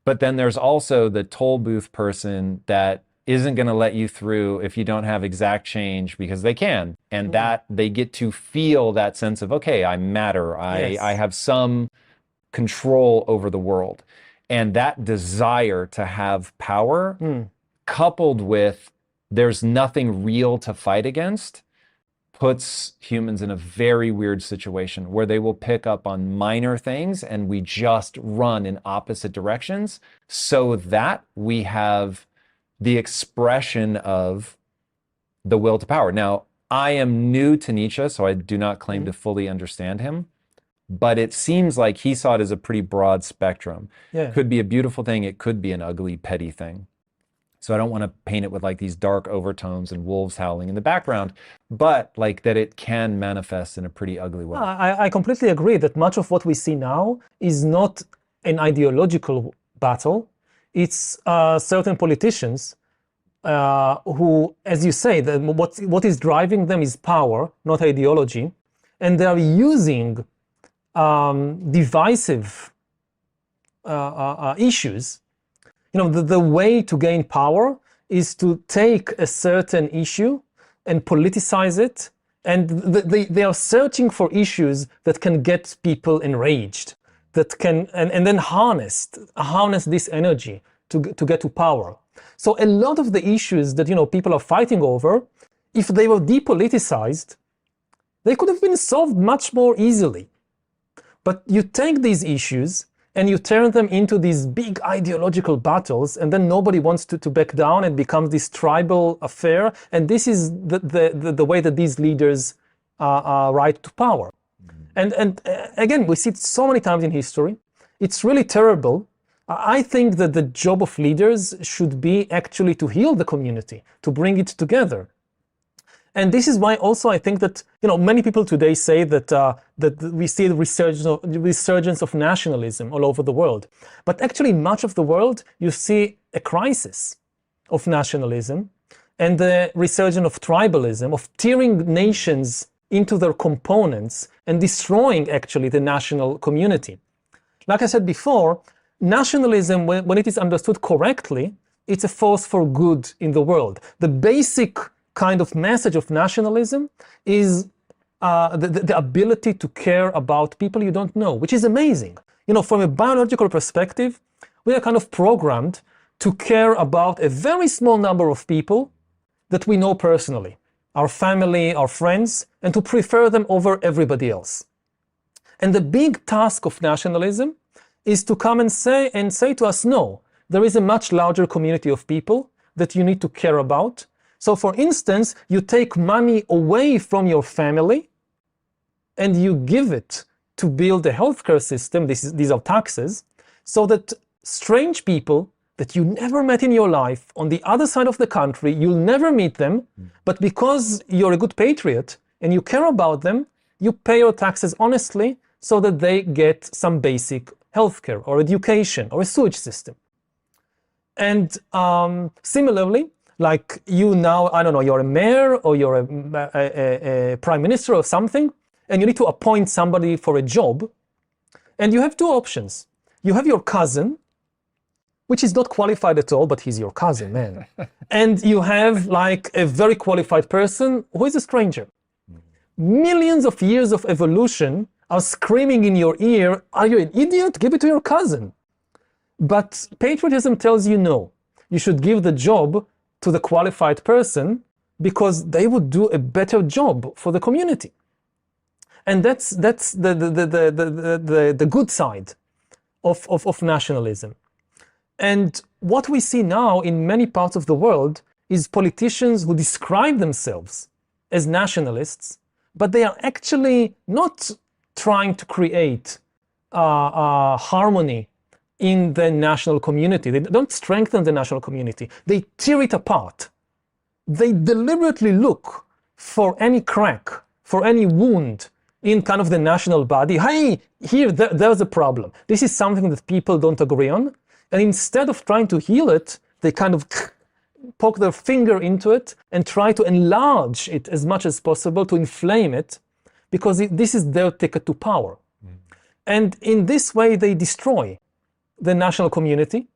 Speaker 2: But then there's also the toll booth person that isn't going to let you through if you don't have exact change, because they can. And that they get to feel that sense of, okay, I matter. I have some control over the world. And that desire to have power coupled with there's nothing real to fight against puts humans in a very weird situation where they will pick up on minor things and we just run in opposite directions so that we have the expression of the will to power. Now, I am new to Nietzsche, so I do not claim to fully understand him, but it seems like he saw it as a pretty broad spectrum.
Speaker 1: Yeah.
Speaker 2: Could be a beautiful thing, it could be an ugly, petty thing. So I don't want to paint it with like these dark overtones and wolves howling in the background, but like that it can manifest in a pretty ugly way.
Speaker 1: I completely agree that much of what we see now is not an ideological battle. It's certain politicians who, as you say, what is driving them is power, not ideology, and they are using divisive issues. The way to gain power is to take a certain issue and politicize it, and they are searching for issues that can get people enraged, that can and then harness this energy to get to power. So a lot of the issues that people are fighting over, if they were depoliticized, they could have been solved much more easily. But you take these issues and you turn them into these big ideological battles, and then nobody wants to back down, and becomes this tribal affair. And this is the way that these leaders ride to power. And again, we see it so many times in history. It's really terrible. I think that the job of leaders should be actually to heal the community, to bring it together. And this is why also I think that many people today say that that we see the resurgence of nationalism all over the world. But actually, much of the world, you see a crisis of nationalism and the resurgence of tribalism, of tearing nations into their components and destroying actually the national community. Like I said before, nationalism, when it is understood correctly, it's a force for good in the world. The basic kind of message of nationalism is the ability to care about people you don't know, which is amazing. From a biological perspective, we are kind of programmed to care about a very small number of people that we know personally, our family, our friends, and to prefer them over everybody else. And the big task of nationalism is to come and say to us, no, there is a much larger community of people that you need to care about. So for instance, you take money away from your family and you give it to build a healthcare system, these are taxes, so that strange people that you never met in your life on the other side of the country, you'll never meet them, but because you're a good patriot and you care about them, you pay your taxes honestly so that they get some basic healthcare or education or a sewage system. And similarly, like you now, I don't know, you're a mayor or you're a prime minister or something, and you need to appoint somebody for a job, and you have two options. You have your cousin, which is not qualified at all, but he's your cousin, man. And you have like a very qualified person who is a stranger. Millions of years of evolution are screaming in your ear, are you an idiot? Give it to your cousin. But patriotism tells you no. You should give the job to the qualified person because they would do a better job for the community. And that's the good side of nationalism. And what we see now in many parts of the world is politicians who describe themselves as nationalists, but they are actually not trying to create harmony in the national community. They don't strengthen the national community. They tear it apart. They deliberately look for any crack, for any wound in kind of the national body. Hey, there's a problem. This is something that people don't agree on. And instead of trying to heal it, they kind of poke their finger into it and try to enlarge it as much as possible, to inflame it, because this is their ticket to power. And in this way, they destroy the national community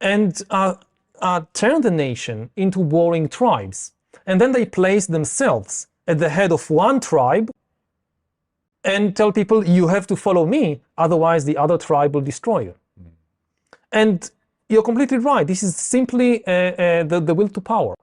Speaker 1: and turn the nation into warring tribes. And then they place themselves at the head of one tribe and tell people, you have to follow me, otherwise the other tribe will destroy you. And you're completely right. This is simply the will to power.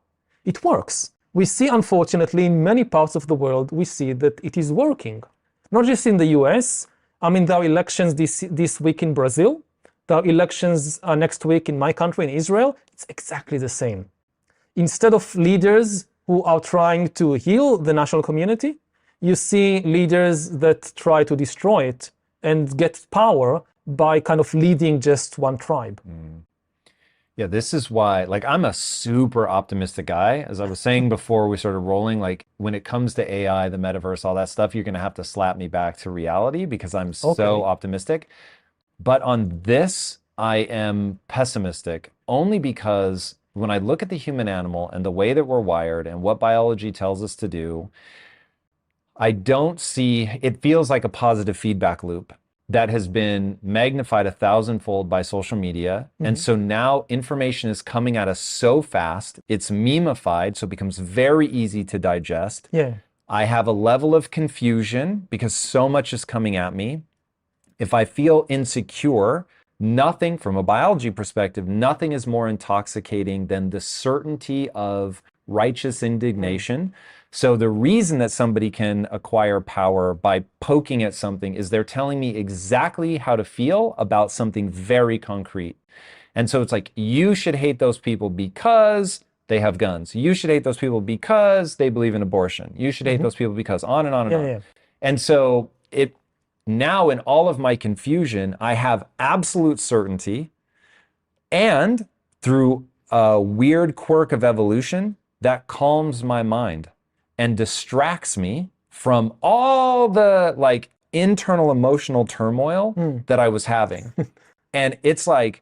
Speaker 1: It works. We see, unfortunately, in many parts of the world, we see that it is working. Not just in the US. I mean, there are elections this week in Brazil. There are elections next week in my country, in Israel. It's exactly the same. Instead of leaders who are trying to heal the national community. You see leaders that try to destroy it and get power by kind of leading just one tribe.
Speaker 2: Yeah, this is why, like, I'm a super optimistic guy. As I was saying before we started rolling, like, when it comes to AI, the metaverse, all that stuff, you're going to have to slap me back to reality because I'm so optimistic. But on this, I am pessimistic only because when I look at the human animal and the way that we're wired and what biology tells us to do, I don't see, it feels like a positive feedback loop that has been magnified 1,000-fold by social media. And so now information is coming at us so fast, it's memeified, so it becomes very easy to digest.
Speaker 1: Yeah.
Speaker 2: I have a level of confusion because so much is coming at me. If I feel insecure, nothing, from a biology perspective, nothing is more intoxicating than the certainty of righteous indignation. So the reason that somebody can acquire power by poking at something is they're telling me exactly how to feel about something very concrete. And so it's like, you should hate those people because they have guns. You should hate those people because they believe in abortion. You should hate those people because on and on and on.
Speaker 1: Yeah.
Speaker 2: And so it now, in all of my confusion, I have absolute certainty, and through a weird quirk of evolution, that calms my mind and distracts me from all the like internal emotional turmoil that I was having. And it's like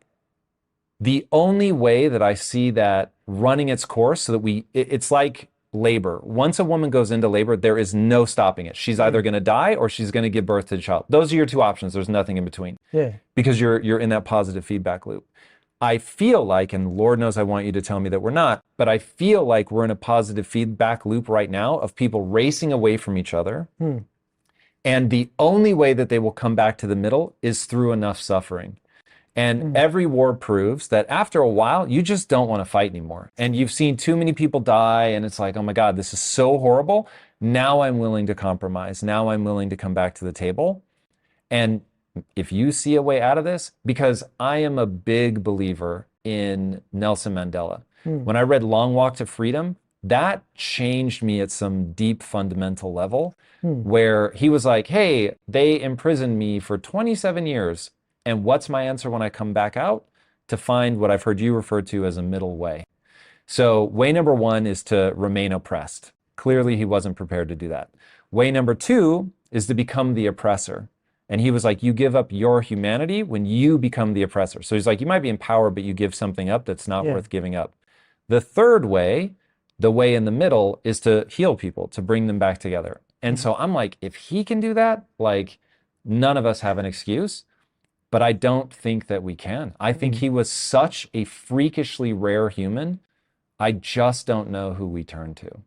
Speaker 2: the only way that I see that running its course so that it's like labor. Once a woman goes into labor, there is no stopping it. She's either going to die or she's going to give birth to the child. Those are your two options. There's nothing in between.
Speaker 1: Yeah.
Speaker 2: Because you're in that positive feedback loop. I feel like, and Lord knows I want you to tell me that we're not, but I feel like we're in a positive feedback loop right now of people racing away from each other. And the only way that they will come back to the middle is through enough suffering. And every war proves that after a while, you just don't want to fight anymore. And you've seen too many people die, and it's like, oh my God, this is so horrible. Now I'm willing to compromise. Now I'm willing to come back to the table. And if you see a way out of this, because I am a big believer in Nelson Mandela. When I read Long Walk to Freedom, that changed me at some deep fundamental level, where he was like, hey, they imprisoned me for 27 years. And what's my answer when I come back out? To find what I've heard you refer to as a middle way. So way number one is to remain oppressed. Clearly, he wasn't prepared to do that. Way number two is to become the oppressor. And he was like, you give up your humanity when you become the oppressor. So he's like, you might be in power, but you give something up that's not worth giving up. The third way, the way in the middle, is to heal people, to bring them back together. And so I'm like, if he can do that, like, none of us have an excuse. But I don't think that we can. I think he was such a freakishly rare human. I just don't know who we turn to.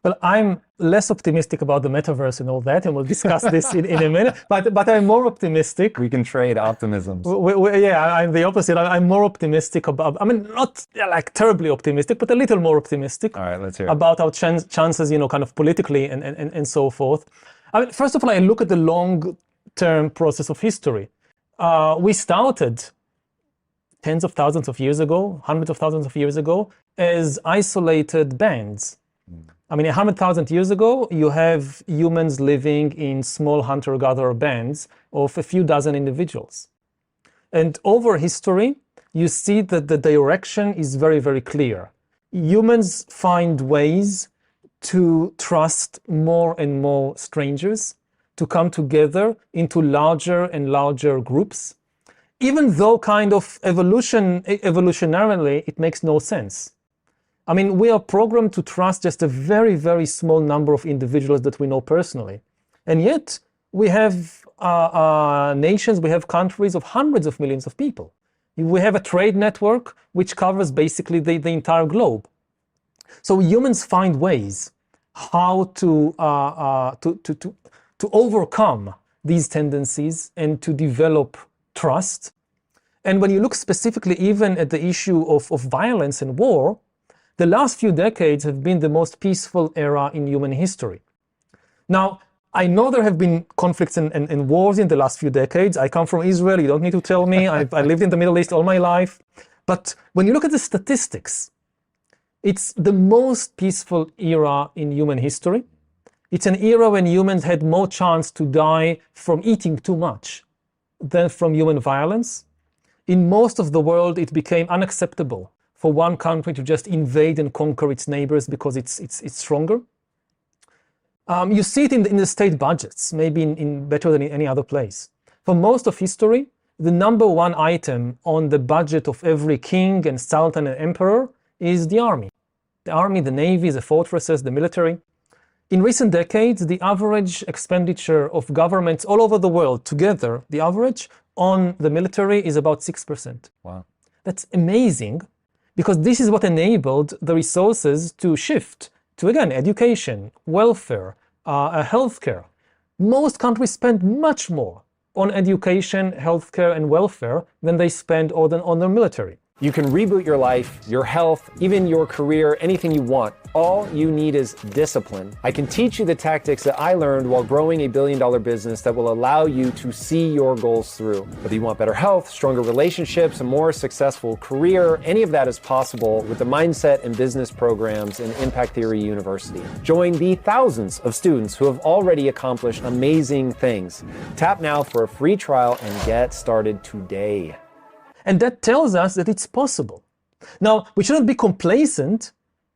Speaker 1: Well, I'm less optimistic about the metaverse and all that, and we'll discuss this in a minute. But I'm more optimistic.
Speaker 2: We can trade optimisms.
Speaker 1: I'm the opposite. I'm more optimistic about, I mean, not like terribly optimistic, but a little more optimistic.
Speaker 2: All right, let's hear it.
Speaker 1: About our chances, kind of politically and so forth. I mean, first of all, I look at the long-term process of history. We started tens of thousands of years ago, hundreds of thousands of years ago, as isolated bands. I mean, 100,000 years ago, you have humans living in small hunter-gatherer bands of a few dozen individuals. And over history, you see that the direction is very, very clear. Humans find ways to trust more and more strangers, to come together into larger and larger groups, even though kind of evolutionarily, it makes no sense. I mean, we are programmed to trust just a very, very small number of individuals that we know personally. And yet, we have nations, we have countries of hundreds of millions of people. We have a trade network which covers basically the entire globe. So humans find ways how to overcome these tendencies and to develop trust. And when you look specifically even at the issue of violence and war, the last few decades have been the most peaceful era in human history. Now, I know there have been conflicts and wars in the last few decades. I come from Israel, you don't need to tell me. I lived in the Middle East all my life. But when you look at the statistics, It's the most peaceful era in human history. It's an era when humans had more chance to die from eating too much than from human violence. In most of the world, it became unacceptable for one country to just invade and conquer its neighbors because it's stronger. You see it in the state budgets, maybe in better than in any other place. For most of history, the number one item on the budget of every king and sultan and emperor is the army. The army, the navy, the fortresses, the military. In recent decades, the average expenditure of governments all over the world together, the average on the military is about 6%.
Speaker 2: Wow.
Speaker 1: That's amazing, because this is what enabled the resources to shift to, again, education, welfare, healthcare. Most countries spend much more on education, healthcare, and welfare than they spend on their military.
Speaker 3: You can reboot your life, your health, even your career, anything you want. All you need is discipline. I can teach you the tactics that I learned while growing a billion-dollar business that will allow you to see your goals through. Whether you want better health, stronger relationships, a more successful career, any of that is possible with the mindset and business programs in Impact Theory University. Join the thousands of students who have already accomplished amazing things. Tap now for a free trial and get started today.
Speaker 1: And that tells us that it's possible. Now, we shouldn't be complacent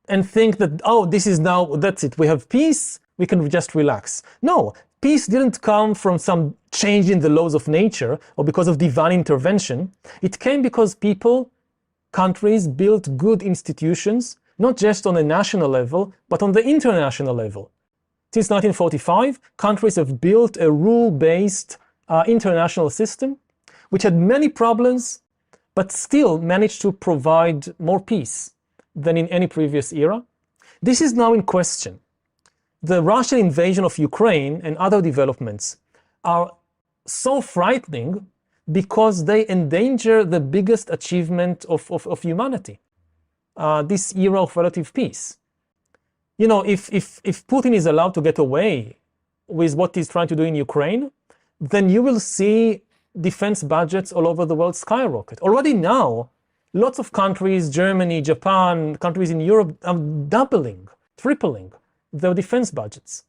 Speaker 1: and think that, oh, this is now, that's it, we have peace, we can just relax. No, peace didn't come from some change in the laws of nature or because of divine intervention. It came because people, countries built good institutions, not just on a national level, but on the international level. Since 1945, countries have built a rule-based international system, which had many problems, but still managed to provide more peace than in any previous era. This is now in question. The Russian invasion of Ukraine and other developments are so frightening because they endanger the biggest achievement of humanity, this era of relative peace. You know, if Putin is allowed to get away with what he's trying to do in Ukraine, then you will see defense budgets all over the world skyrocket. Already now, lots of countries, Germany, Japan, countries in Europe, are doubling, tripling their defense budgets.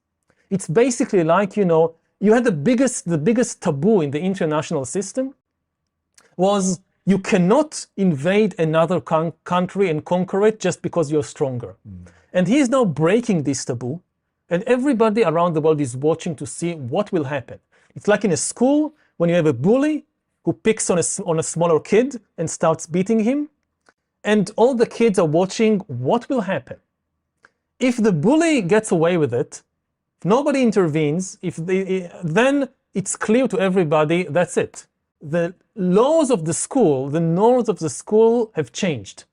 Speaker 1: It's basically like, you know, you had the biggest taboo in the international system was you cannot invade another country and conquer it just because you're stronger. And he is now breaking this taboo, and everybody around the world is watching to see what will happen. It's like in a school, when you have a bully who picks on a smaller kid and starts beating him, and all the kids are watching what will happen. If the bully gets away with it, if nobody intervenes, then it's clear to everybody that's it. The laws of the school, the norms of the school have changed.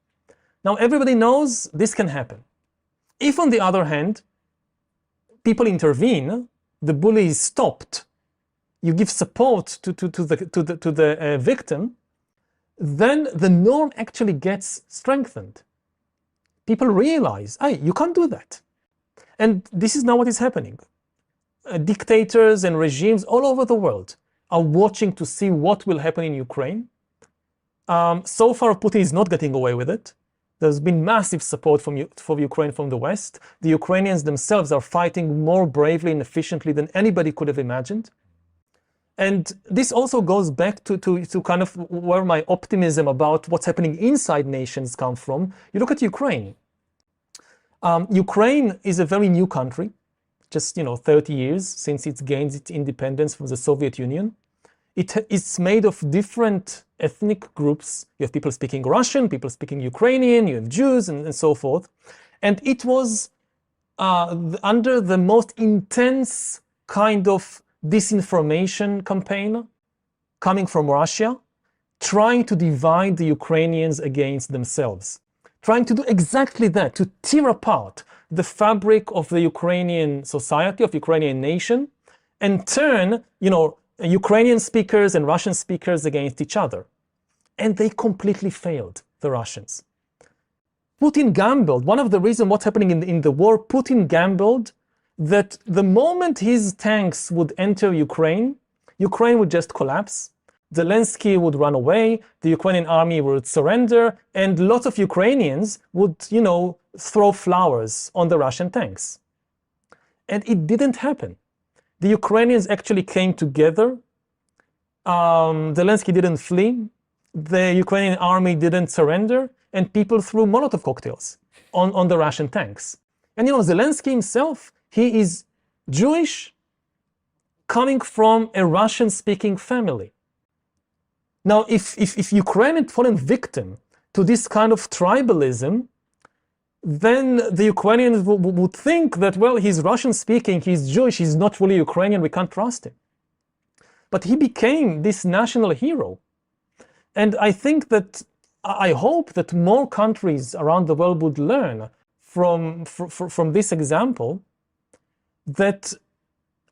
Speaker 1: Now everybody knows this can happen. If, on the other hand, people intervene, the bully is stopped, you give support to the victim, then the norm actually gets strengthened. People realize, hey, you can't do that. And this is now what is happening. Dictators and regimes all over the world are watching to see what will happen in Ukraine. So far, Putin is not getting away with it. There's been massive support for Ukraine from the West. The Ukrainians themselves are fighting more bravely and efficiently than anybody could have imagined. And this also goes back to kind of where my optimism about what's happening inside nations come from. You look at Ukraine. Ukraine is a very new country, just 30 years since it gained its independence from the Soviet Union. It's made of different ethnic groups. You have people speaking Russian, people speaking Ukrainian, you have Jews, and so forth. And it was under the most intense kind of disinformation campaign coming from Russia, trying to divide the Ukrainians against themselves, trying to do exactly that, to tear apart the fabric of the Ukrainian society, of Ukrainian nation, and turn, Ukrainian speakers and Russian speakers against each other. And they completely failed, the Russians. Putin gambled. One of the reasons what's happening in the war, Putin gambled that the moment his tanks would enter Ukraine, Ukraine would just collapse. Zelensky would run away, the Ukrainian army would surrender, and lots of Ukrainians would, throw flowers on the Russian tanks. And it didn't happen. The Ukrainians actually came together. Zelensky didn't flee. The Ukrainian army didn't surrender, and people threw Molotov cocktails on the Russian tanks. And Zelensky himself, he is Jewish, coming from a Russian-speaking family. Now, if Ukraine had fallen victim to this kind of tribalism, then the Ukrainians would think that, well, he's Russian-speaking, he's Jewish, he's not really Ukrainian, we can't trust him. But he became this national hero. And I think that, I hope that more countries around the world would learn from this example that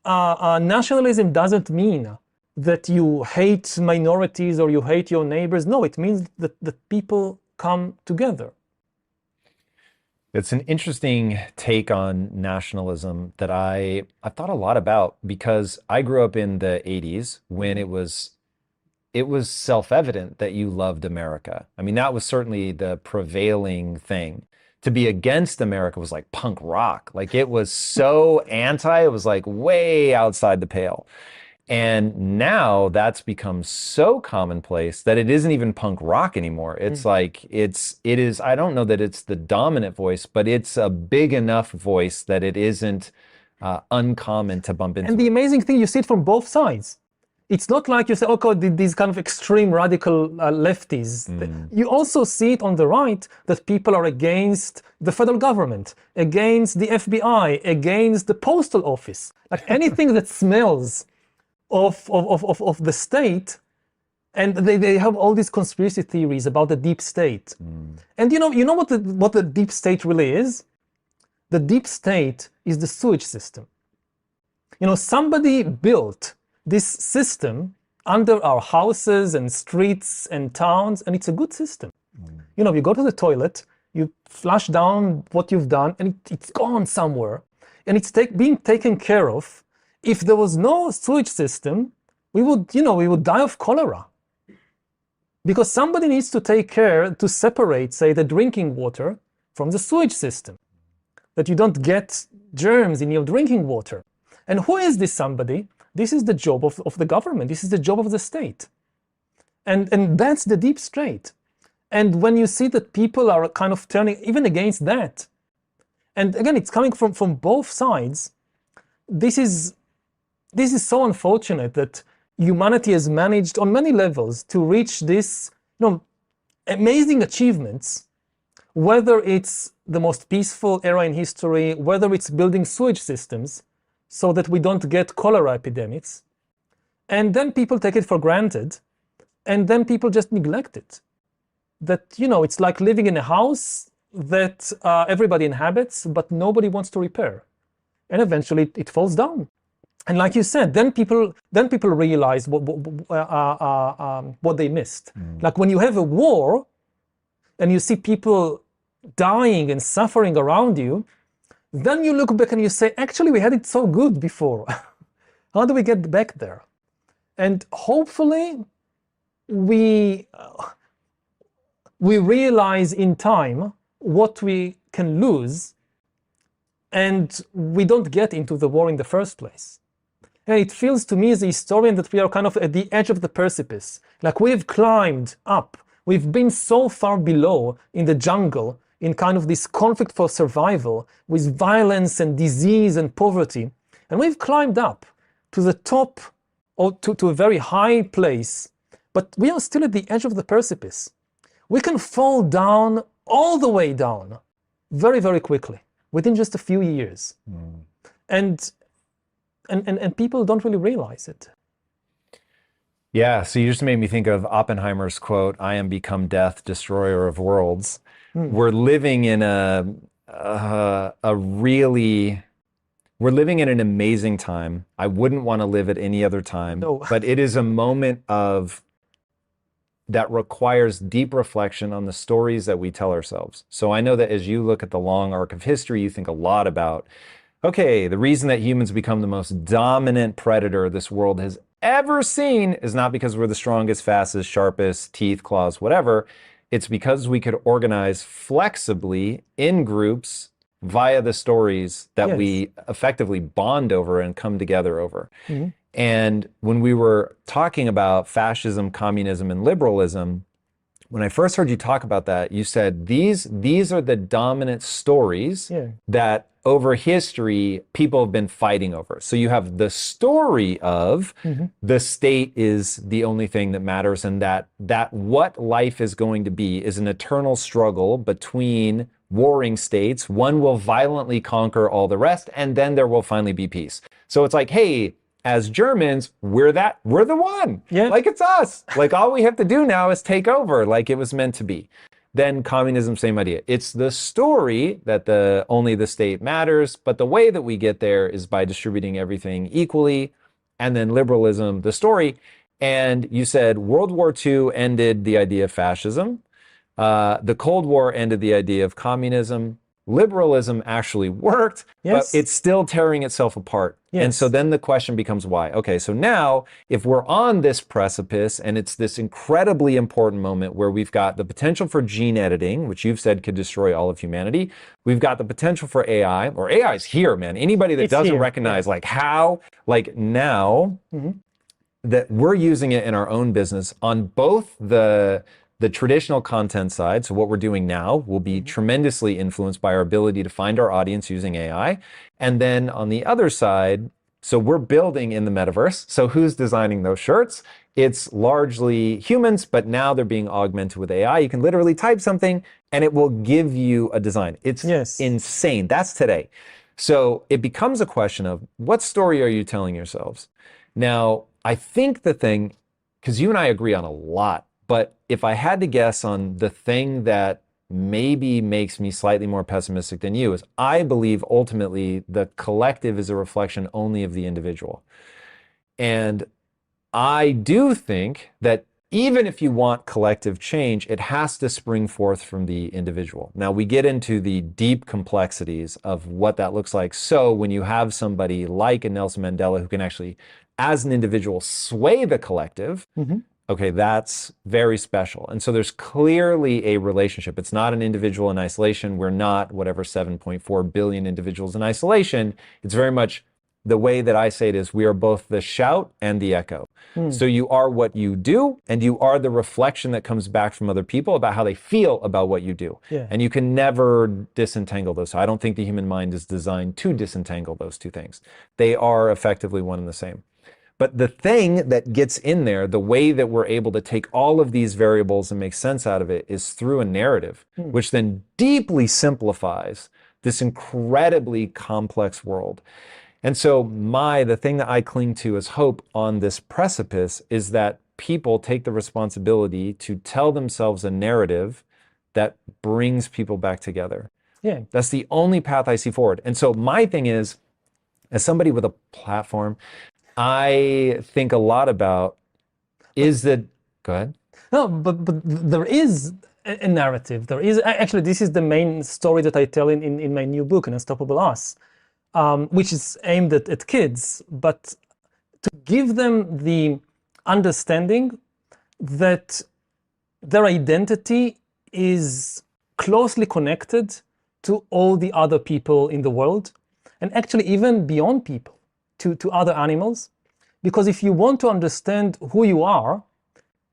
Speaker 1: nationalism doesn't mean that you hate minorities or you hate your neighbors. No, it means that people come together.
Speaker 2: It's an interesting take on nationalism that I've thought a lot about, because I grew up in the 80s when it was self-evident that you loved America. I mean, that was certainly the prevailing thing. To be against America was like punk rock. Like, it was so anti, it was like way outside the pale. And now that's become so commonplace that it isn't even punk rock anymore. It's like, it is, I don't know that it's the dominant voice, but it's a big enough voice that it isn't uncommon to bump into.
Speaker 1: And the amazing thing, you see it from both sides. It's not like you say, okay, these kind of extreme radical lefties. You also see it on the right, that people are against the federal government, against the FBI, against the postal office. Like anything that smells of the state, and they have all these conspiracy theories about the deep state. And you know what the deep state really is? The deep state is the sewage system. Somebody built this system under our houses and streets and towns, and it's a good system. You go to the toilet, you flush down what you've done, and it's gone somewhere, and it's being taken care of. If there was no sewage system, we would die of cholera. Because somebody needs to take care to separate, say, the drinking water from the sewage system, that you don't get germs in your drinking water. And who is this somebody? This is the job of the government. This is the job of the state. And that's the deep state. And when you see that people are kind of turning even against that, and again, it's coming from both sides, this is so unfortunate that humanity has managed on many levels to reach this, amazing achievements, whether it's the most peaceful era in history, whether it's building sewage systems so that we don't get cholera epidemics, and then people take it for granted, and then people just neglect it. That, it's like living in a house that everybody inhabits, but nobody wants to repair. And eventually it falls down. And like you said, then people realize what they missed. Like when you have a war and you see people dying and suffering around you, then you look back and you say, actually, we had it so good before. How do we get back there? And hopefully we realize in time what we can lose, and we don't get into the war in the first place. And it feels to me as a historian that we are kind of at the edge of the precipice. Like we've climbed up. We've been so far below in the jungle, in kind of this conflict for survival with violence and disease and poverty. And we've climbed up to the top, or to a very high place, but we are still at the edge of the precipice. We can fall down, all the way down, very, very quickly, within just a few years. And people don't really realize it.
Speaker 2: Yeah, so you just made me think of Oppenheimer's quote, "I am become death, destroyer of worlds." We're living in we're living in an amazing time. I wouldn't want to live at any other time, but it is a moment that requires deep reflection on the stories that we tell ourselves. So I know that as you look at the long arc of history, you think a lot about, okay, the reason that humans become the most dominant predator this world has ever seen is not because we're the strongest, fastest, sharpest, teeth, claws, whatever. It's because we could organize flexibly in groups via the stories that we effectively bond over and come together over. And when we were talking about fascism, communism, and liberalism, when I first heard you talk about that, you said these are the dominant stories that over history people have been fighting over. So you have the story of the state is the only thing that matters, and that what life is going to be is an eternal struggle between warring states. One will violently conquer all the rest, and then there will finally be peace. So it's like, hey, as Germans, we're the one. Like, it's us. Like, all we have to do now is take over, like it was meant to be. Then communism, same idea. It's the story that only the state matters, but the way that we get there is by distributing everything equally. And then liberalism, the story. And you said World War II ended the idea of fascism. The Cold War ended the idea of communism. Liberalism actually worked, but it's still tearing itself apart. And so then the question becomes why? Okay, so now if we're on this precipice and it's this incredibly important moment where we've got the potential for gene editing, which you've said could destroy all of humanity. We've got the potential for AI, or AI is here, man. Anybody that doesn't recognize like how, like now that we're using it in our own business on both the traditional content side, so what we're doing now will be tremendously influenced by our ability to find our audience using AI. And then on the other side, so we're building in the metaverse. So who's designing those shirts? It's largely humans, but now they're being augmented with AI. You can literally type something and it will give you a design. It's insane. That's today. So it becomes a question of what story are you telling yourselves? Now, I think the thing, because you and I agree on a lot, but if I had to guess on the thing that maybe makes me slightly more pessimistic than you is I believe ultimately the collective is a reflection only of the individual. And I do think that even if you want collective change, it has to spring forth from the individual. Now we get into the deep complexities of what that looks like. So when you have somebody like a Nelson Mandela who can actually, as an individual, sway the collective, okay, that's very special. And so there's clearly a relationship. It's not an individual in isolation. We're not whatever 7.4 billion individuals in isolation. It's very much the way that I say it is we are both the shout and the echo. So you are what you do, and you are the reflection that comes back from other people about how they feel about what you do. And you can never disentangle those. So I don't think the human mind is designed to disentangle those two things. They are effectively one and the same. But the thing that gets in there, the way that we're able to take all of these variables and make sense out of it is through a narrative, which then deeply simplifies this incredibly complex world. And so the thing that I cling to as hope on this precipice is that people take the responsibility to tell themselves a narrative that brings people back together. That's the only path I see forward. And so my thing is, as somebody with a platform, I think a lot about go ahead.
Speaker 1: No, but there is a narrative. There is, actually, this is the main story that I tell in my new book, An Unstoppable Us, which is aimed at kids, but to give them the understanding that their identity is closely connected to all the other people in the world, and actually even beyond people. To other animals, because if you want to understand who you are,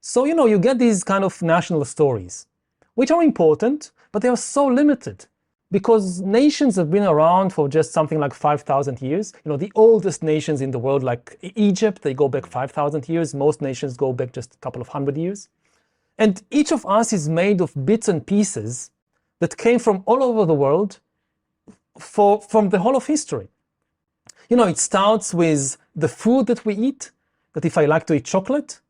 Speaker 1: so you get these kind of national stories, which are important, but they are so limited, because nations have been around for just something like 5,000 years. The oldest nations in the world, like Egypt, they go back 5,000 years. Most nations go back just a couple of 100 years. And each of us is made of bits and pieces that came from all over the world from the whole of history. It starts with the food that we eat, that if I like to eat chocolate,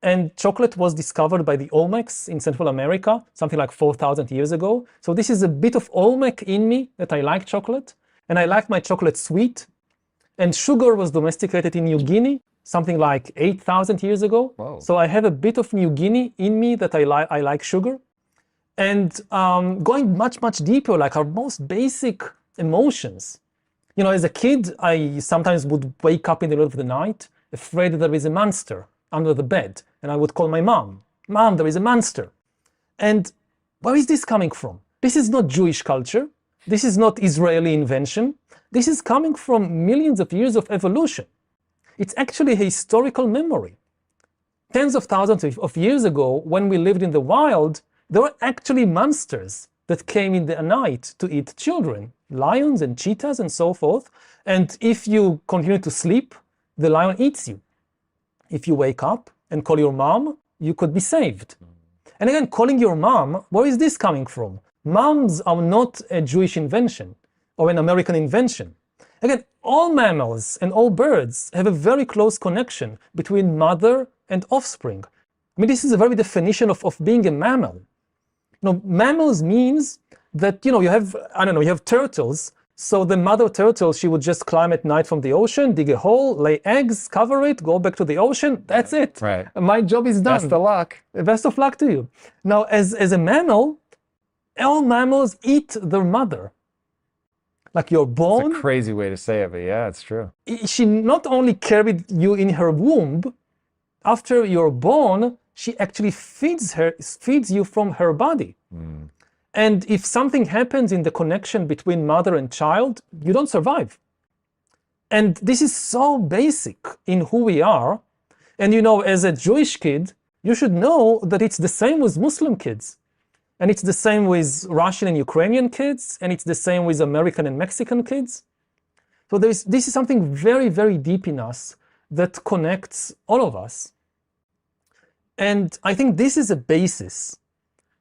Speaker 1: and chocolate was discovered by the Olmecs in Central America, something like 4,000 years ago. So this is a bit of Olmec in me, that I like chocolate, and I like my chocolate sweet. And sugar was domesticated in New Guinea, something like 8,000 years ago.
Speaker 2: Whoa.
Speaker 1: So I have a bit of New Guinea in me that I like sugar. And going much, much deeper, like our most basic emotions. As a kid, I sometimes would wake up in the middle of the night, afraid that there is a monster under the bed. And I would call my mom, Mom, there is a monster. And where is this coming from? This is not Jewish culture. This is not Israeli invention. This is coming from millions of years of evolution. It's actually a historical memory. Tens of thousands of years ago, when we lived in the wild, there were actually monsters that came in the night to eat children, lions and cheetahs and so forth. And if you continue to sleep, the lion eats you. If you wake up and call your mom, you could be saved. And again, calling your mom, where is this coming from? Moms are not a Jewish invention or an American invention. Again, all mammals and all birds have a very close connection between mother and offspring. I mean, this is the very definition of being a mammal. You know, mammals means that, you have, you have turtles. So the mother turtle, she would just climb at night from the ocean, dig a hole, lay eggs, cover it, go back to the ocean. That's it.
Speaker 2: Right.
Speaker 1: My job is done.
Speaker 2: Best of luck.
Speaker 1: Best of luck to you. Now, as a mammal, all mammals eat their mother. Like you're born.
Speaker 2: It's a crazy way to say it, but yeah, it's true.
Speaker 1: She not only carried you in her womb, after you're born, she actually feeds you from her body. Mm. And if something happens in the connection between mother and child, you don't survive. And this is so basic in who we are. And as a Jewish kid, you should know that it's the same with Muslim kids. And it's the same with Russian and Ukrainian kids, and it's the same with American and Mexican kids. So this is something very, very deep in us that connects all of us. And I think this is a basis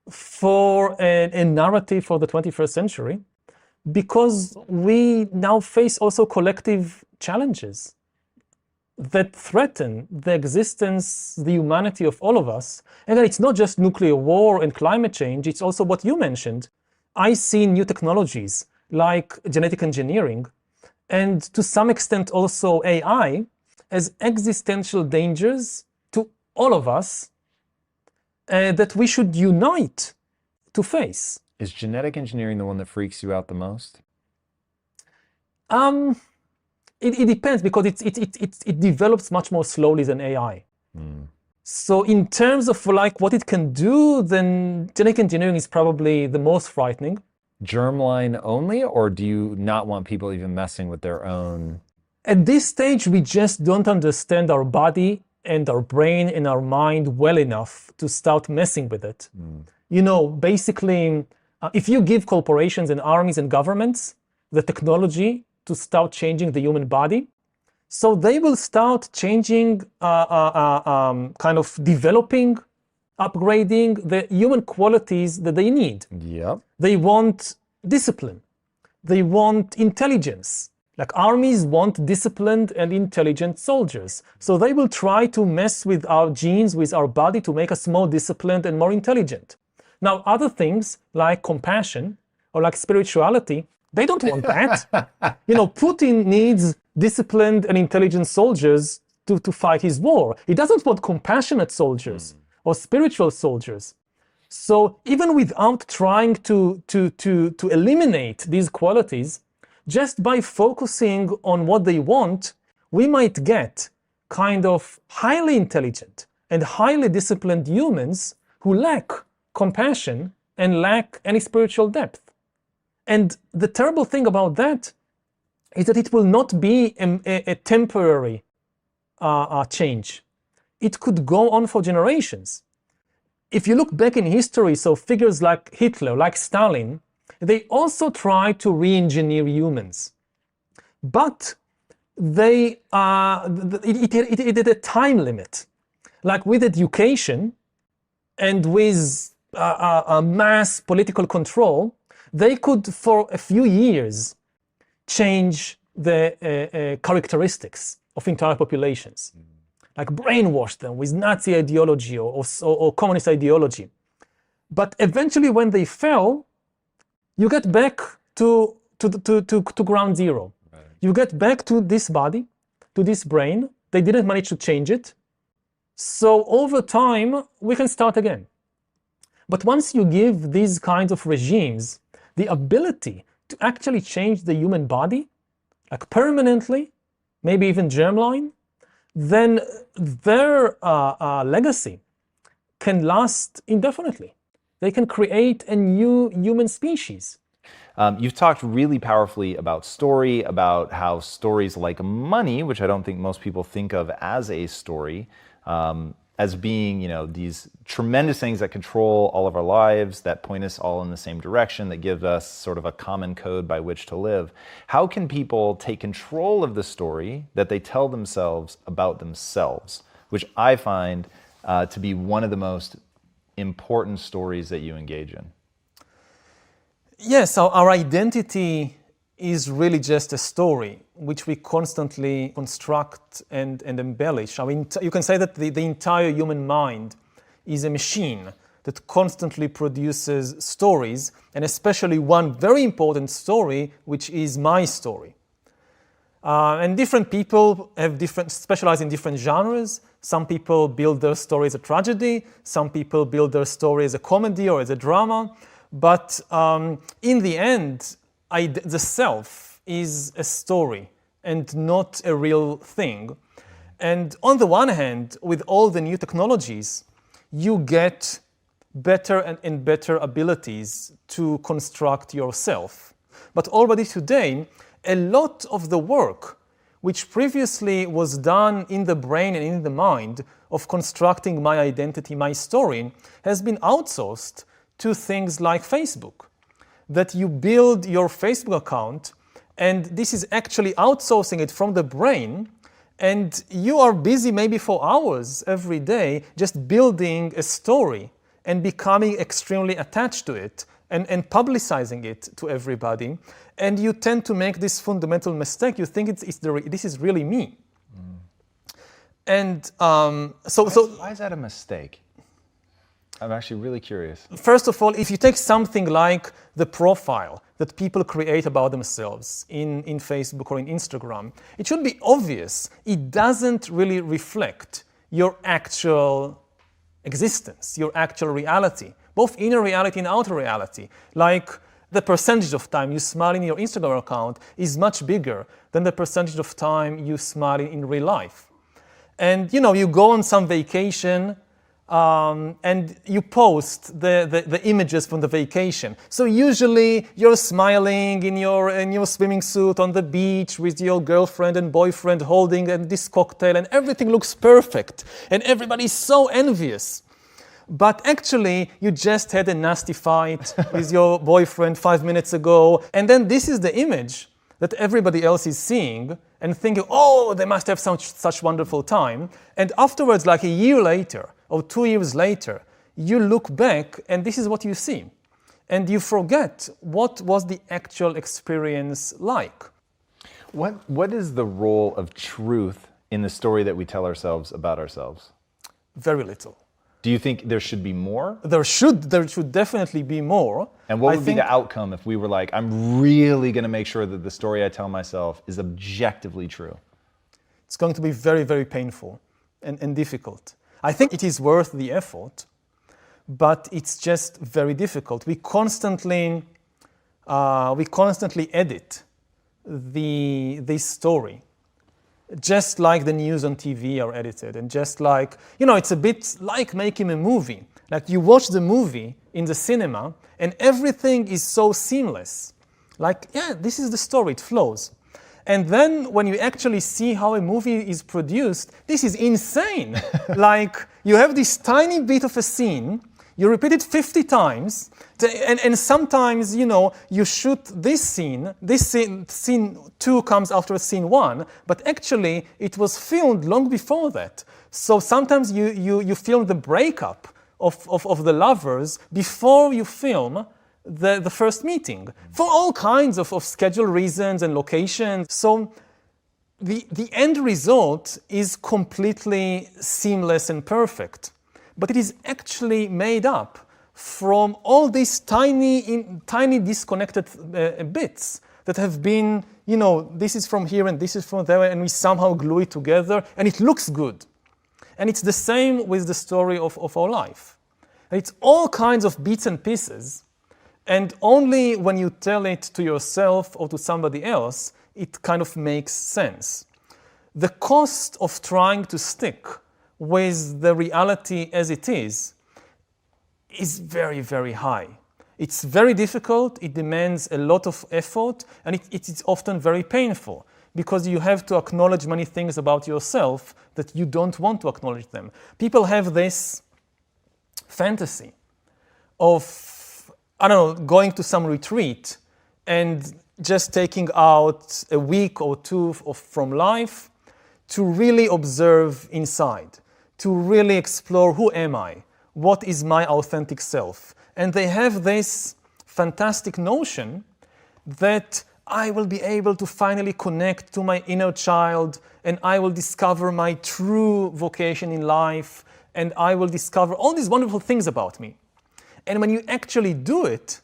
Speaker 1: for a narrative for the 21st century, because we now face also collective challenges that threaten the existence, the humanity of all of us. And then it's not just nuclear war and climate change, it's also what you mentioned. I see new technologies like genetic engineering, and to some extent also AI, as existential dangers to all of us that we should unite to face.
Speaker 2: Is genetic engineering the one that freaks you out the most?
Speaker 1: It depends, because it develops much more slowly than AI. Mm. So in terms of what it can do, then genetic engineering is probably the most frightening.
Speaker 2: Germline only, or do you not want people even messing with their own?
Speaker 1: At this stage, we just don't understand our body and our brain and our mind well enough to start messing with it. Mm. Basically, if you give corporations and armies and governments the technology to start changing the human body, so they will start changing, kind of developing, upgrading the human qualities that they need.
Speaker 2: Yep.
Speaker 1: They want discipline. They want intelligence. Like armies want disciplined and intelligent soldiers. So they will try to mess with our genes, with our body, to make us more disciplined and more intelligent. Now, other things like compassion or like spirituality, they don't want that. Putin needs disciplined and intelligent soldiers to fight his war. He doesn't want compassionate soldiers or spiritual soldiers. So even without trying to eliminate these qualities, just by focusing on what they want, we might get kind of highly intelligent and highly disciplined humans who lack compassion and lack any spiritual depth. And the terrible thing about that is that it will not be a temporary change. It could go on for generations. If you look back in history, so figures like Hitler, like Stalin, they also tried to re-engineer humans. But it had a time limit. Like with education and with mass political control, they could, for a few years, change the characteristics of entire populations. Like brainwash them with Nazi ideology or communist ideology. But eventually when they fell, you get back to ground zero. Right. You get back to this body, to this brain. They didn't manage to change it. So over time, we can start again. But once you give these kinds of regimes the ability to actually change the human body, like permanently, maybe even germline, then their legacy can last indefinitely. They can create a new human species.
Speaker 2: You've talked really powerfully about story, about how stories like money, which I don't think most people think of as a story, as being, these tremendous things that control all of our lives, that point us all in the same direction, that give us sort of a common code by which to live. How can people take control of the story that they tell themselves about themselves, which I find to be one of the most important stories that you engage in?
Speaker 1: Yes, our identity is really just a story which we constantly construct and embellish. I mean, you can say that the entire human mind is a machine that constantly produces stories, and especially one very important story, which is my story. And different people have specialize in different genres. Some people build their story as a tragedy. Some people build their story as a comedy or as a drama. But in the end, the self is a story and not a real thing. And on the one hand, with all the new technologies, you get better and better abilities to construct yourself. But already today, a lot of the work which previously was done in the brain and in the mind of constructing my identity, my story, has been outsourced to things like Facebook. That you build your Facebook account, and this is actually outsourcing it from the brain, and you are busy maybe for hours every day just building a story and becoming extremely attached to it and publicizing it to everybody. And you tend to make this fundamental mistake. You think this is really me. And
Speaker 2: why is that a mistake? I'm actually really curious.
Speaker 1: First of all, if you take something like the profile that people create about themselves in Facebook or in Instagram, it should be obvious. It doesn't really reflect your actual existence, your actual reality, both inner reality and outer reality. Like the percentage of time you smile in your Instagram account is much bigger than the percentage of time you smile in real life. And you go on some vacation, and you post the images from the vacation. So usually you're smiling in your swimming suit on the beach with your girlfriend and boyfriend holding this cocktail, and everything looks perfect and everybody's so envious. But actually you just had a nasty fight with your boyfriend 5 minutes ago, and then this is the image that everybody else is seeing and thinking, oh, they must have such wonderful time. And afterwards, like a year later, or 2 years later, you look back and this is what you see. And you forget what was the actual experience like.
Speaker 2: What is the role of truth in the story that we tell ourselves about ourselves?
Speaker 1: Very little.
Speaker 2: Do you think there should be more?
Speaker 1: There should definitely be more.
Speaker 2: And what would be the outcome if we were like, I'm really going to make sure that the story I tell myself is objectively true?
Speaker 1: It's going to be very, very painful and difficult. I think it is worth the effort, but it's just very difficult. We constantly edit this story, just like the news on TV are edited, and just like, it's a bit like making a movie. Like you watch the movie in the cinema, and everything is so seamless. Like, yeah, this is the story, it flows. And then when you actually see how a movie is produced, this is insane. Like you have this tiny bit of a scene, you repeat it 50 times, and sometimes, you shoot this scene 2 comes after scene 1, but actually it was filmed long before that. So sometimes you film the breakup of the lovers before you film the first meeting, for all kinds of schedule reasons and locations. So the end result is completely seamless and perfect, but it is actually made up from all these tiny disconnected bits that have been, this is from here and this is from there, and we somehow glue it together and it looks good. And it's the same with the story of our life. It's all kinds of bits and pieces. And only when you tell it to yourself or to somebody else, it kind of makes sense. the cost of trying to stick with the reality as it is very, very high. It's very difficult, it demands a lot of effort, and it is often very painful because you have to acknowledge many things about yourself that you don't want to acknowledge them. People have this fantasy of, I don't know, going to some retreat and just taking out a week or two from life to really observe inside, to really explore who am I, what is my authentic self. And they have this fantastic notion that I will be able to finally connect to my inner child and I will discover my true vocation in life and I will discover all these wonderful things about me. And when you actually do it,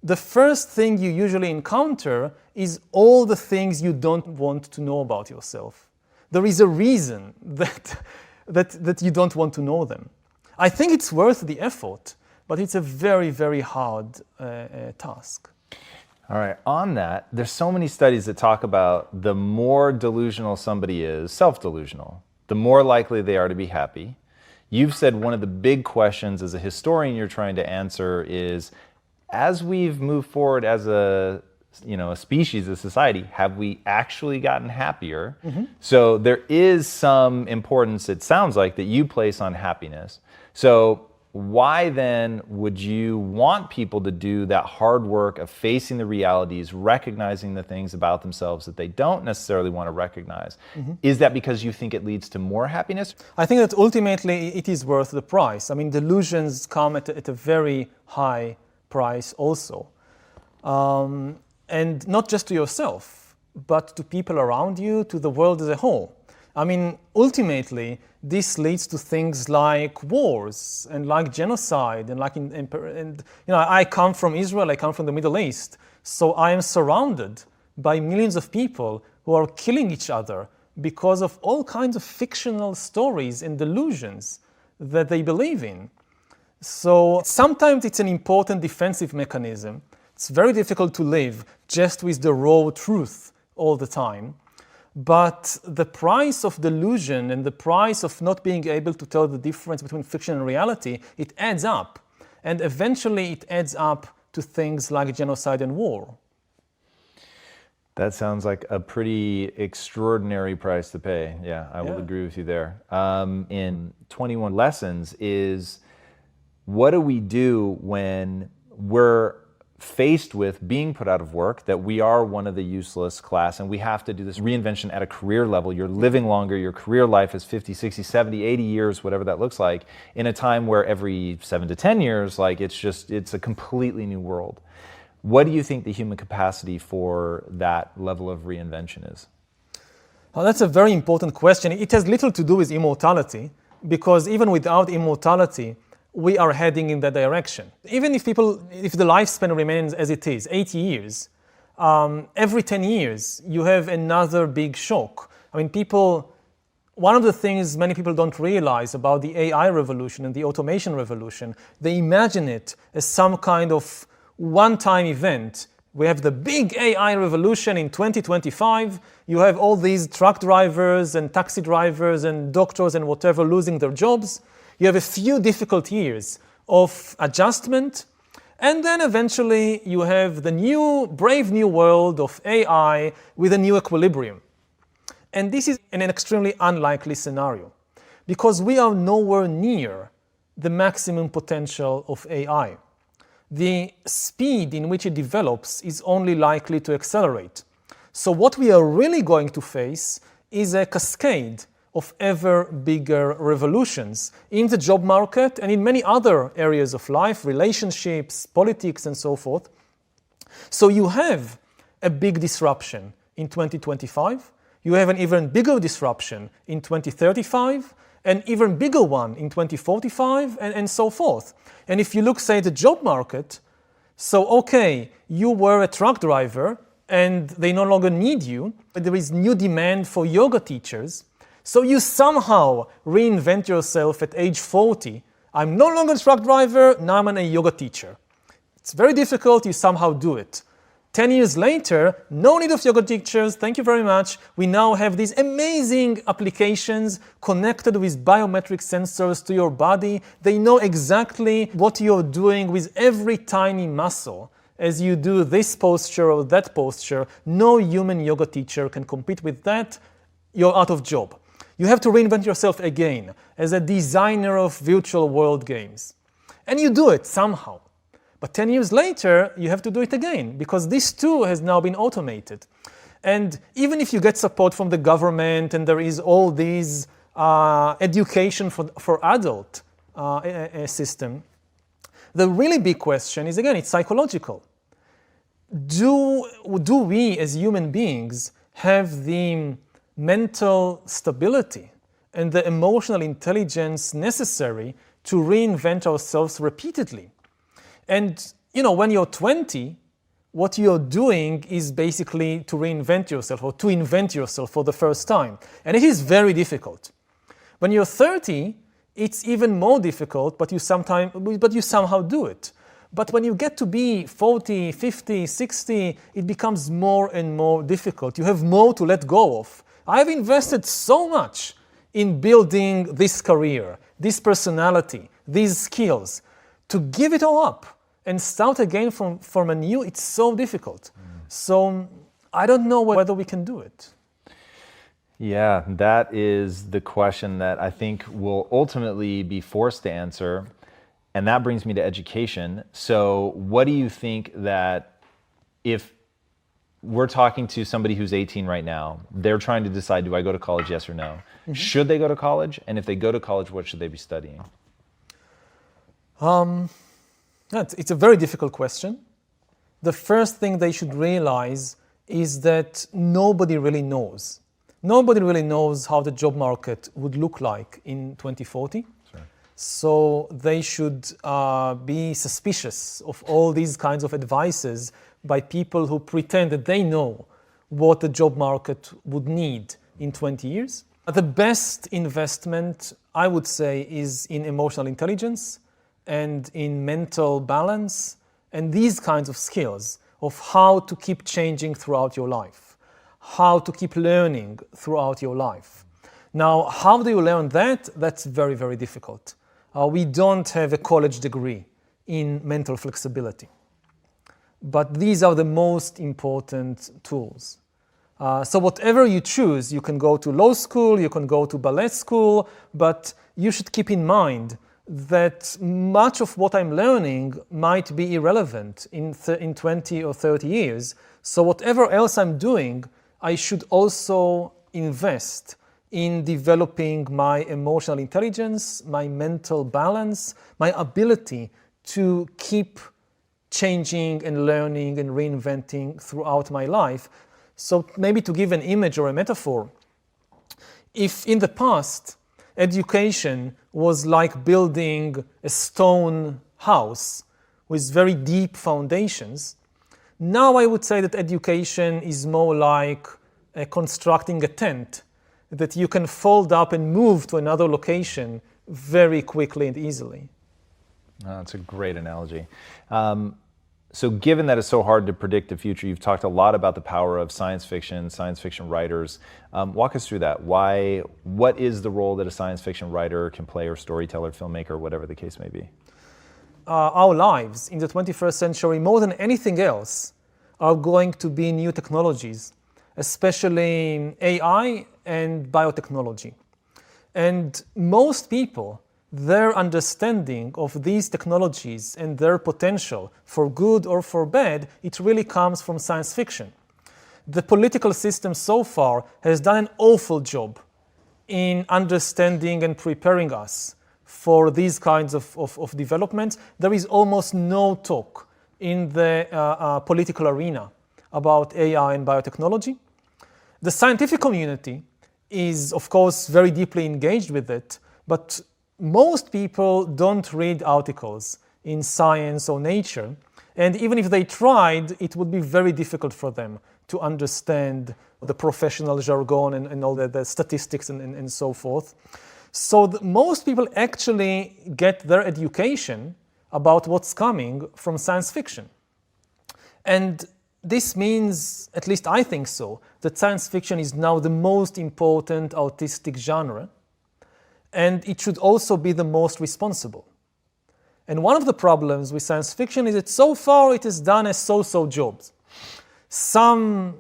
Speaker 1: the first thing you usually encounter is all the things you don't want to know about yourself. There is a reason that you don't want to know them. I think it's worth the effort, but it's a very, very hard task.
Speaker 2: All right, on that, there's so many studies that talk about the more delusional somebody is, self-delusional, the more likely they are to be happy. You've said one of the big questions as a historian you're trying to answer is, as we've moved forward as a species, a society, have we actually gotten happier? Mm-hmm. So there is some importance, it sounds like, that you place on happiness. So why then would you want people to do that hard work of facing the realities, recognizing the things about themselves that they don't necessarily want to recognize? Mm-hmm. Is that because you think it leads to more happiness?
Speaker 1: I think that ultimately it is worth the price. I mean, delusions come at a very high price also. And not just to yourself, but to people around you, to the world as a whole. I mean, ultimately, this leads to things like wars and like genocide and I come from Israel, I come from the Middle East, so I am surrounded by millions of people who are killing each other because of all kinds of fictional stories and delusions that they believe in. So sometimes it's an important defensive mechanism. It's very difficult to live just with the raw truth all the time. But the price of delusion and the price of not being able to tell the difference between fiction and reality, it adds up. And eventually it adds up to things like genocide and war.
Speaker 2: That sounds like a pretty extraordinary price to pay. Yeah, I will agree with you there. In 21 lessons is, what do we do when we're faced with being put out of work, that we are one of the useless class and we have to do this reinvention at a career level? You're living longer, your career life is 50, 60, 70, 80 years, whatever that looks like, in a time where every 7 to 10 years, it's a completely new world. What do you think the human capacity for that level of reinvention is?
Speaker 1: Well, that's a very important question. It has little to do with immortality, because even without immortality, we are heading in that direction. Even if the lifespan remains as it is, 80 years, every 10 years, you have another big shock. I mean, one of the things many people don't realize about the AI revolution and the automation revolution, they imagine it as some kind of one-time event. We have the big AI revolution in 2025. You have all these truck drivers and taxi drivers and doctors and whatever losing their jobs. You have a few difficult years of adjustment, and then eventually you have the brave new world of AI with a new equilibrium. And this is an extremely unlikely scenario, because we are nowhere near the maximum potential of AI. The speed in which it develops is only likely to accelerate. So what we are really going to face is a cascade of ever bigger revolutions in the job market and in many other areas of life, relationships, politics, and so forth. So you have a big disruption in 2025. You have an even bigger disruption in 2035, an even bigger one in 2045, and so forth. And if you look, say, at the job market, so okay, you were a truck driver and they no longer need you, but there is new demand for yoga teachers. So you somehow reinvent yourself at age 40. I'm no longer a truck driver, now I'm a yoga teacher. It's very difficult, you somehow do it. 10 years later, no need of yoga teachers, thank you very much. We now have these amazing applications connected with biometric sensors to your body. They know exactly what you're doing with every tiny muscle. As you do this posture or that posture, no human yoga teacher can compete with that. You're out of job. You have to reinvent yourself again as a designer of virtual world games. And you do it somehow. But 10 years later, you have to do it again because this too has now been automated. And even if you get support from the government and there is all these education for adult system, the really big question is, again, it's psychological. Do we as human beings have the mental stability and the emotional intelligence necessary to reinvent ourselves repeatedly? And, when you're 20, what you're doing is basically to reinvent yourself or to invent yourself for the first time. And it is very difficult. When you're 30, it's even more difficult, but you somehow do it. But when you get to be 40, 50, 60, it becomes more and more difficult. You have more to let go of. I've invested so much in building this career, this personality, these skills. To give it all up and start again from anew, it's so difficult. So I don't know whether we can do it.
Speaker 2: Yeah, that is the question that I think we'll ultimately be forced to answer. And that brings me to education. So what do you think that if we're talking to somebody who's 18 right now, they're trying to decide, do I go to college, yes or no? Mm-hmm. Should they go to college? And if they go to college, what should they be studying?
Speaker 1: It's a very difficult question. The first thing they should realize is that nobody really knows. Nobody really knows how the job market would look like in 2040. Sure. So they should be suspicious of all these kinds of advices by people who pretend that they know what the job market would need in 20 years. The best investment, I would say, is in emotional intelligence and in mental balance and these kinds of skills of how to keep changing throughout your life, how to keep learning throughout your life. Now, how do you learn that? That's very, very difficult. We don't have a college degree in mental flexibility. But these are the most important tools. So whatever you choose, you can go to law school, you can go to ballet school, but you should keep in mind that much of what I'm learning might be irrelevant in 20 or 30 years. So whatever else I'm doing, I should also invest in developing my emotional intelligence, my mental balance, my ability to keep changing and learning and reinventing throughout my life. So maybe to give an image or a metaphor, if in the past education was like building a stone house with very deep foundations, now I would say that education is more like constructing a tent that you can fold up and move to another location very quickly and easily.
Speaker 2: That's a great analogy. So given that it's so hard to predict the future, you've talked a lot about the power of science fiction writers. Walk us through that. What is the role that a science fiction writer can play, or storyteller, filmmaker, whatever the case may be?
Speaker 1: Our lives in the 21st century, more than anything else, are going to be new technologies, especially AI and biotechnology. And most people, their understanding of these technologies and their potential for good or for bad, it really comes from science fiction. The political system so far has done an awful job in understanding and preparing us for these kinds of developments. There is almost no talk in the political arena about AI and biotechnology. The scientific community is, of course, very deeply engaged with it, but most people don't read articles in Science or Nature, and even if they tried, it would be very difficult for them to understand the professional jargon and all the statistics and so forth. So most people actually get their education about what's coming from science fiction. And this means, at least I think so, that science fiction is now the most important artistic genre, and it should also be the most responsible. And one of the problems with science fiction is that so far it has done as so-so jobs. Some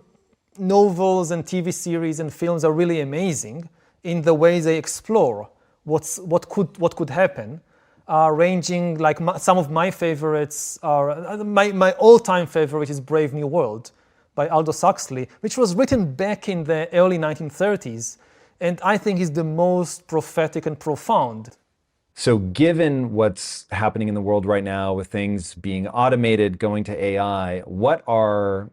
Speaker 1: novels and TV series and films are really amazing in the way they explore what could happen, ranging like some of my favorites are, my all-time favorite is Brave New World by Aldous Huxley, which was written back in the early 1930s, and I think is the most prophetic and profound.
Speaker 2: So given what's happening in the world right now with things being automated, going to AI, what are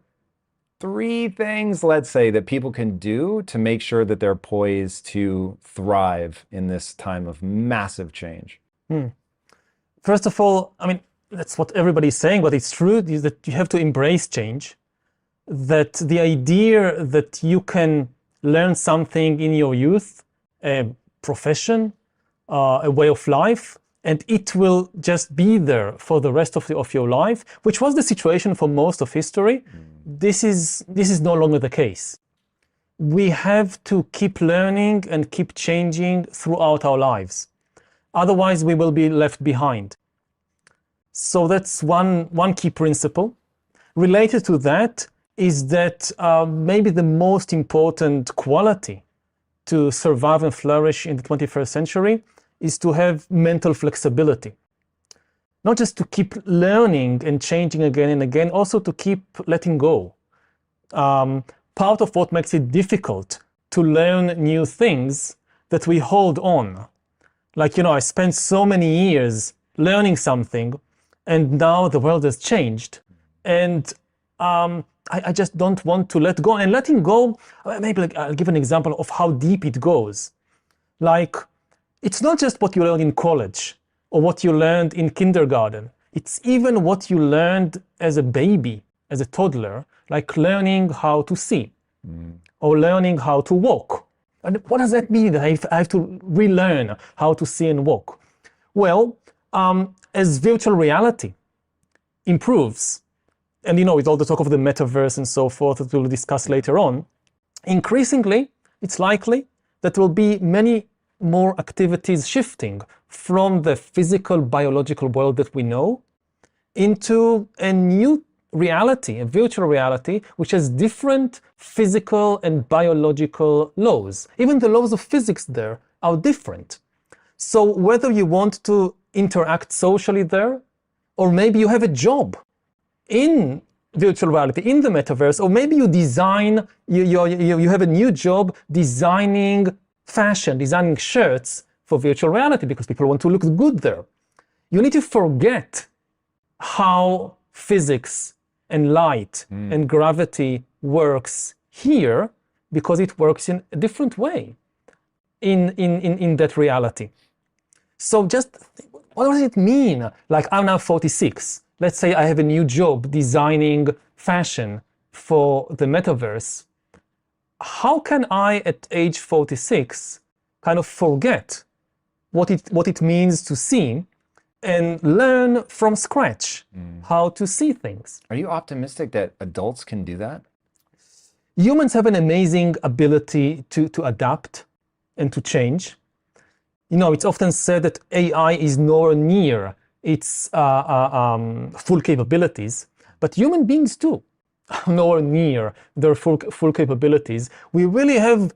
Speaker 2: 3 things, let's say, that people can do to make sure that they're poised to thrive in this time of massive change?
Speaker 1: First of all, I mean, that's what everybody's saying, but it's true, is that you have to embrace change. That the idea that you can learn something in your youth, a profession, a way of life, and it will just be there for the rest of your life, which was the situation for most of history. This is no longer the case. We have to keep learning and keep changing throughout our lives. Otherwise, we will be left behind. So that's one key principle. Related to that is that maybe the most important quality to survive and flourish in the 21st century is to have mental flexibility. Not just to keep learning and changing again and again, also to keep letting go. Part of what makes it difficult to learn new things that we hold on. Like, I spent so many years learning something, and now the world has changed. And I just don't want to let go. And letting go, maybe I'll give an example of how deep it goes. Like, it's not just what you learned in college or what you learned in kindergarten. It's even what you learned as a baby, as a toddler, like learning how to see or learning how to walk. And what does that mean? I have to relearn how to see and walk. Well, as virtual reality improves, and with all the talk of the metaverse and so forth that we'll discuss later on, increasingly, it's likely that there will be many more activities shifting from the physical, biological world that we know into a new reality, a virtual reality, which has different physical and biological laws. Even the laws of physics there are different. So whether you want to interact socially there, or maybe you have a job in virtual reality, in the metaverse, or maybe you design, you have a new job designing fashion, designing shirts for virtual reality because people want to look good there. You need to forget how physics and light and gravity works here because it works in a different way in that reality. So just, what does it mean? Like, I'm now 46. Let's say I have a new job designing fashion for the metaverse. How can I, at age 46, kind of forget what it means to see and learn from scratch how to see things?
Speaker 2: Are you optimistic that adults can do that?
Speaker 1: Humans have an amazing ability to adapt and to change. It's often said that AI is nowhere near its full capabilities, but human beings too are nowhere near their full capabilities. We really have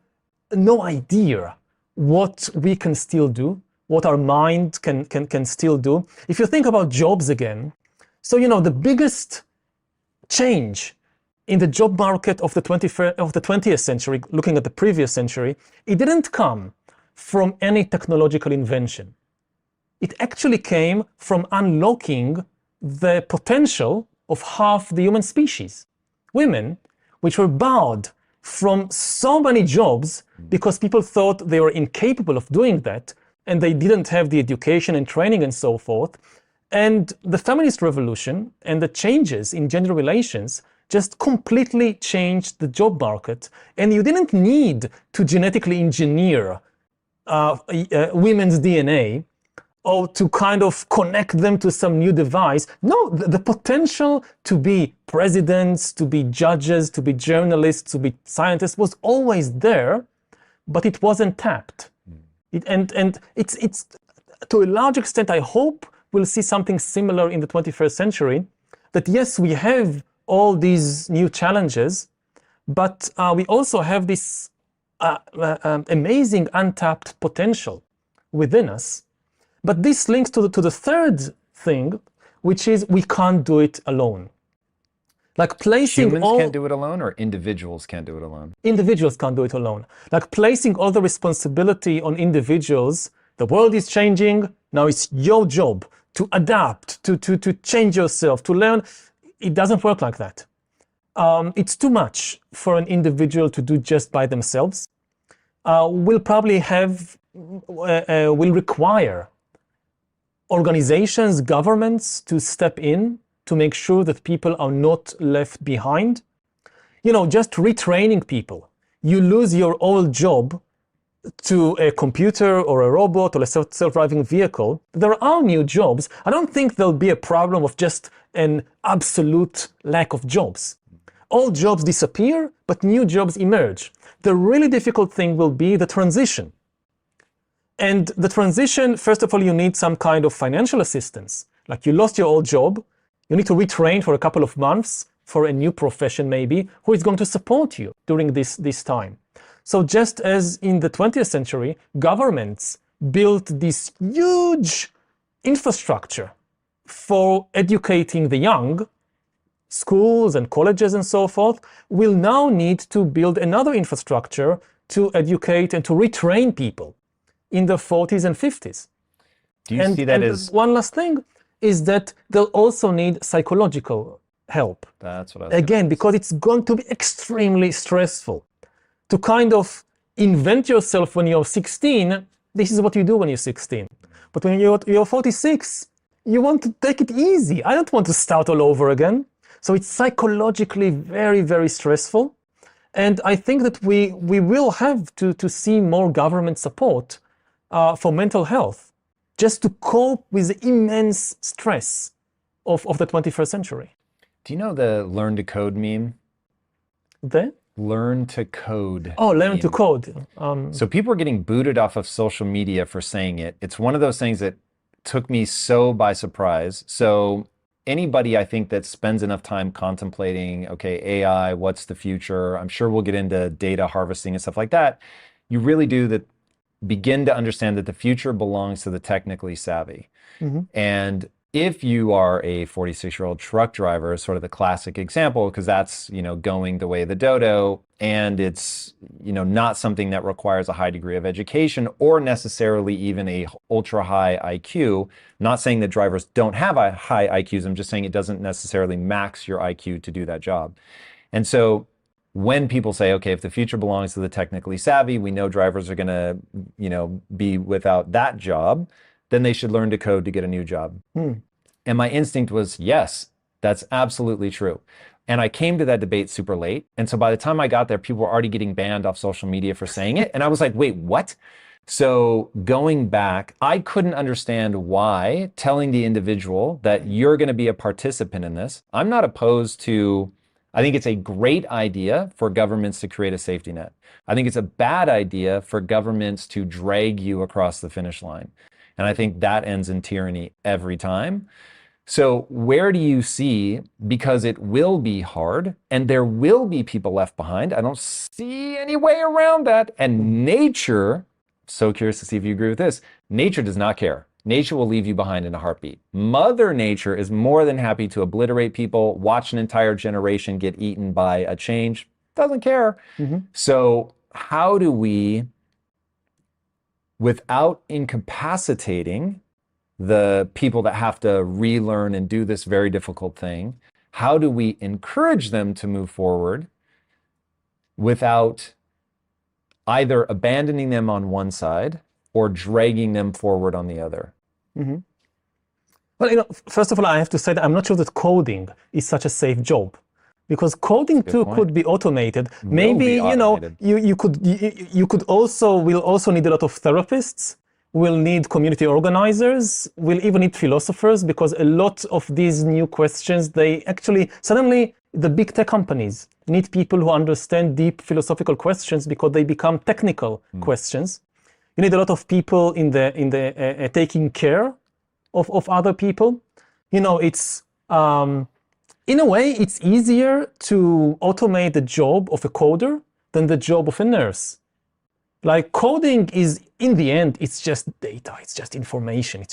Speaker 1: no idea what we can still do, what our mind can still do. If you think about jobs again, so the biggest change in the job market of the 20th century, looking at the previous century, it didn't come from any technological invention. It actually came from unlocking the potential of half the human species. Women, which were barred from so many jobs because people thought they were incapable of doing that, and they didn't have the education and training and so forth. And the feminist revolution and the changes in gender relations just completely changed the job market. And you didn't need to genetically engineer women's DNA or to kind of connect them to some new device. No, the potential to be presidents, to be judges, to be journalists, to be scientists was always there, but it wasn't tapped. And it's to a large extent, I hope we'll see something similar in the 21st century, that yes, we have all these new challenges, but we also have this amazing untapped potential within us. But this links to the third thing, which is we can't do it alone. Like placing
Speaker 2: Humans can't do it alone, or individuals can't do it alone?
Speaker 1: Individuals can't do it alone. Like placing all the responsibility on individuals. The world is changing. Now it's your job to adapt, to change yourself, to learn. It doesn't work like that. It's too much for an individual to do just by themselves. Will require organizations, governments to step in to make sure that people are not left behind. You know, just retraining people. You lose your old job to a computer or a robot or a self-driving vehicle. There are new jobs. I don't think there'll be a problem of just an absolute lack of jobs. All jobs disappear, but new jobs emerge. The really difficult thing will be the transition. And the transition, first of all, you need some kind of financial assistance. Like you lost your old job, you need to retrain for a couple of months for a new profession maybe, who is going to support you during this time. So just as in the 20th century, governments built this huge infrastructure for educating the young, schools and colleges and so forth, will now need to build another infrastructure to educate and to retrain people in the 40s and 50s.
Speaker 2: Do you see that as...
Speaker 1: One last thing is that they'll also need psychological help.
Speaker 2: That's what I was
Speaker 1: Again, because it's going to be extremely stressful. To kind of invent yourself when you're 16, this is what you do when you're 16. But when you're 46, you want to take it easy. I don't want to start all over again. So it's psychologically very, very stressful. And I think that we will have to see more government support for mental health, just to cope with the immense stress of the 21st century.
Speaker 2: Do you know the learn to code meme?
Speaker 1: The?
Speaker 2: Learn to code.
Speaker 1: Oh, learn to code.
Speaker 2: So people are getting booted off of social media for saying it. It's one of those things that took me so by surprise. So anybody, I think, that spends enough time contemplating, okay, AI, what's the future? I'm sure we'll get into data harvesting and stuff like that. You really do begin to understand that the future belongs to the technically savvy. Mm-hmm. And if you are a 46-year-old truck driver, sort of the classic example, because that's, going the way of the dodo, and it's, not something that requires a high degree of education or necessarily even a ultra high IQ. Not saying that drivers don't have high IQs. I'm just saying it doesn't necessarily max your IQ to do that job. And so when people say, okay, if the future belongs to the technically savvy, we know drivers are going to, be without that job, then they should learn to code to get a new job. And my instinct was, yes, that's absolutely true. And I came to that debate super late. And so by the time I got there, people were already getting banned off social media for saying it. And I was like, wait, what? So going back, I couldn't understand why telling the individual that you're going to be a participant in this. I'm not opposed to, I think it's a great idea for governments to create a safety net. I think it's a bad idea for governments to drag you across the finish line. And I think that ends in tyranny every time. So where do you see, because it will be hard and there will be people left behind, I don't see any way around that. And nature, so curious to see if you agree with this, nature does not care. Nature will leave you behind in a heartbeat. Mother Nature is more than happy to obliterate people, watch an entire generation get eaten by a change, doesn't care. Mm-hmm. So how do we, without incapacitating the people that have to relearn and do this very difficult thing, how do we encourage them to move forward without either abandoning them on one side or dragging them forward on the other?
Speaker 1: Mm-hmm. Well, first of all, I have to say that I'm not sure that coding is such a safe job. Because coding too could be automated. Maybe, you could also, we'll also need a lot of therapists We'll need community organizers. We'll even need philosophers, because a lot of these new questions, they actually, suddenly the big tech companies need people who understand deep philosophical questions because they become technical questions. You need a lot of people in the taking care of other people. You know, it's, in a way, it's easier to automate the job of a coder than the job of a nurse. Like coding is, in the end, it's just data, it's just information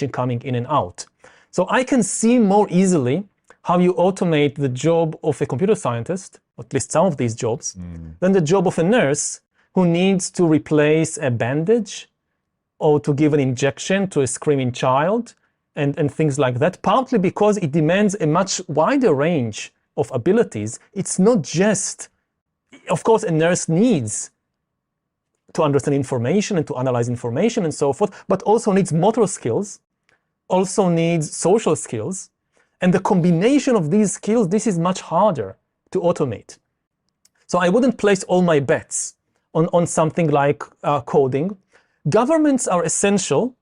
Speaker 1: coming in and out. So I can see more easily how you automate the job of a computer scientist, or at least some of these jobs, than the job of a nurse who needs to replace a bandage or to give an injection to a screaming child and things like that, partly because it demands a much wider range of abilities. It's not just, of course, a nurse needs to understand information and to analyze information and so forth, but also needs motor skills, also needs social skills. And the combination of these skills, this is much harder to automate. So I wouldn't place all my bets on something like coding. Governments are essential,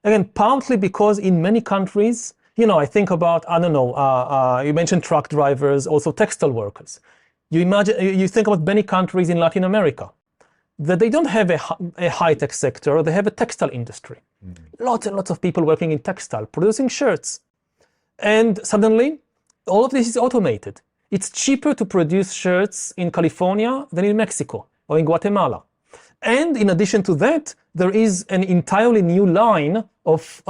Speaker 1: again, partly because in many countries, you know, I think about, I don't know, you mentioned truck drivers, also textile workers. You think about many countries in Latin America, that they don't have a high-tech sector, they have a textile industry. Lots and lots of people working in textile, producing shirts. And suddenly, all of this is automated. It's cheaper to produce shirts in California than in Mexico or in Guatemala. And in addition to that, there is an entirely new line of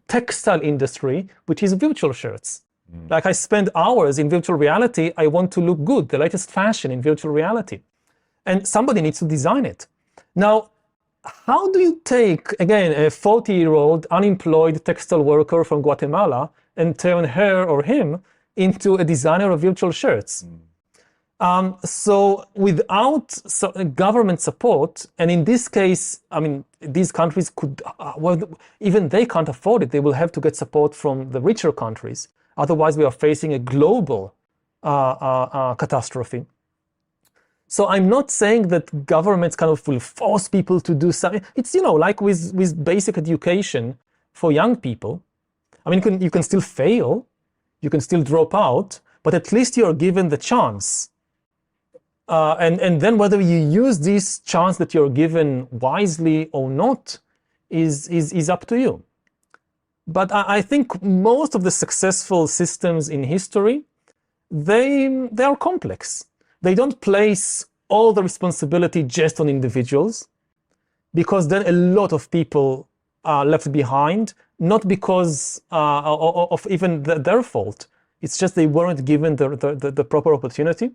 Speaker 1: textile industry, which is virtual shirts. Like I spend hours in virtual reality, I want to look good, the latest fashion in virtual reality. And somebody needs to design it. Now, how do you take, again, a 40-year-old unemployed textile worker from Guatemala and turn her or him into a designer of virtual shirts? So without government support, and in this case, I mean, these countries could, well, even they can't afford it. They will have to get support from the richer countries. Otherwise, we are facing a global catastrophe. So I'm not saying that governments kind of will force people to do something. It's, you know, like with basic education for young people. I mean, you can still fail, you can still drop out, but at least you are given the chance. And then whether you use this chance that you're given wisely or not is up to you. But I think most of the successful systems in history, they are complex. They don't place all the responsibility just on individuals, because then a lot of people are left behind, not because of even their fault. It's just they weren't given the proper opportunity.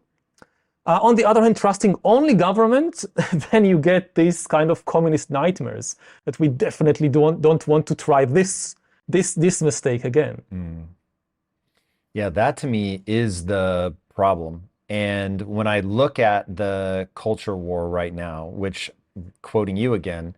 Speaker 1: On the other hand, trusting only government, then you get these kind of communist nightmares that we definitely don't want to try this mistake again.
Speaker 2: Yeah, that to me is the problem. And when I look at the culture war right now, which, quoting you again,